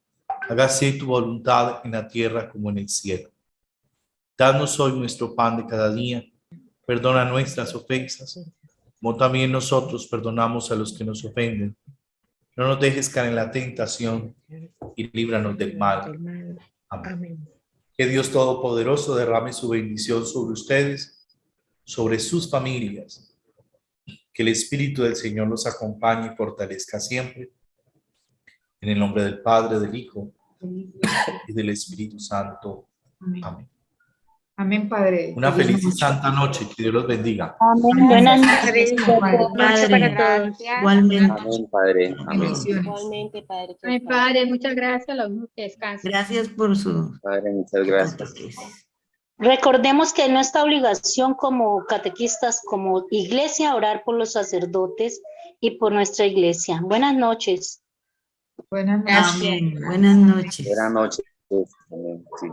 Hágase tu voluntad en la tierra como en el cielo. Danos hoy nuestro pan de cada día. Perdona nuestras ofensas, como también nosotros perdonamos a los que nos ofenden. No nos dejes caer en la tentación y líbranos del mal. Amén. Que Dios Todopoderoso derrame su bendición sobre ustedes, sobre sus familias. Que el Espíritu del Señor los acompañe y fortalezca siempre. En el nombre del Padre, del Hijo y del Espíritu Santo. Amén. Amén, Padre. Una feliz y santa noche. Que Dios los bendiga. Amén. Buenas Padre, noches. noche para todos. Igualmente. Amén, Padre. Amén. Bendiciones. Igualmente, Padre. Ay, Padre, muchas gracias, lo mismo que descansen. Gracias por su Padre, muchas gracias. catequesis. Recordemos que es nuestra obligación como catequistas, como iglesia, orar por los sacerdotes y por nuestra iglesia. Buenas noches. Buenas noches. Amén. Buenas noches. Buenas noches. Amén. Sí.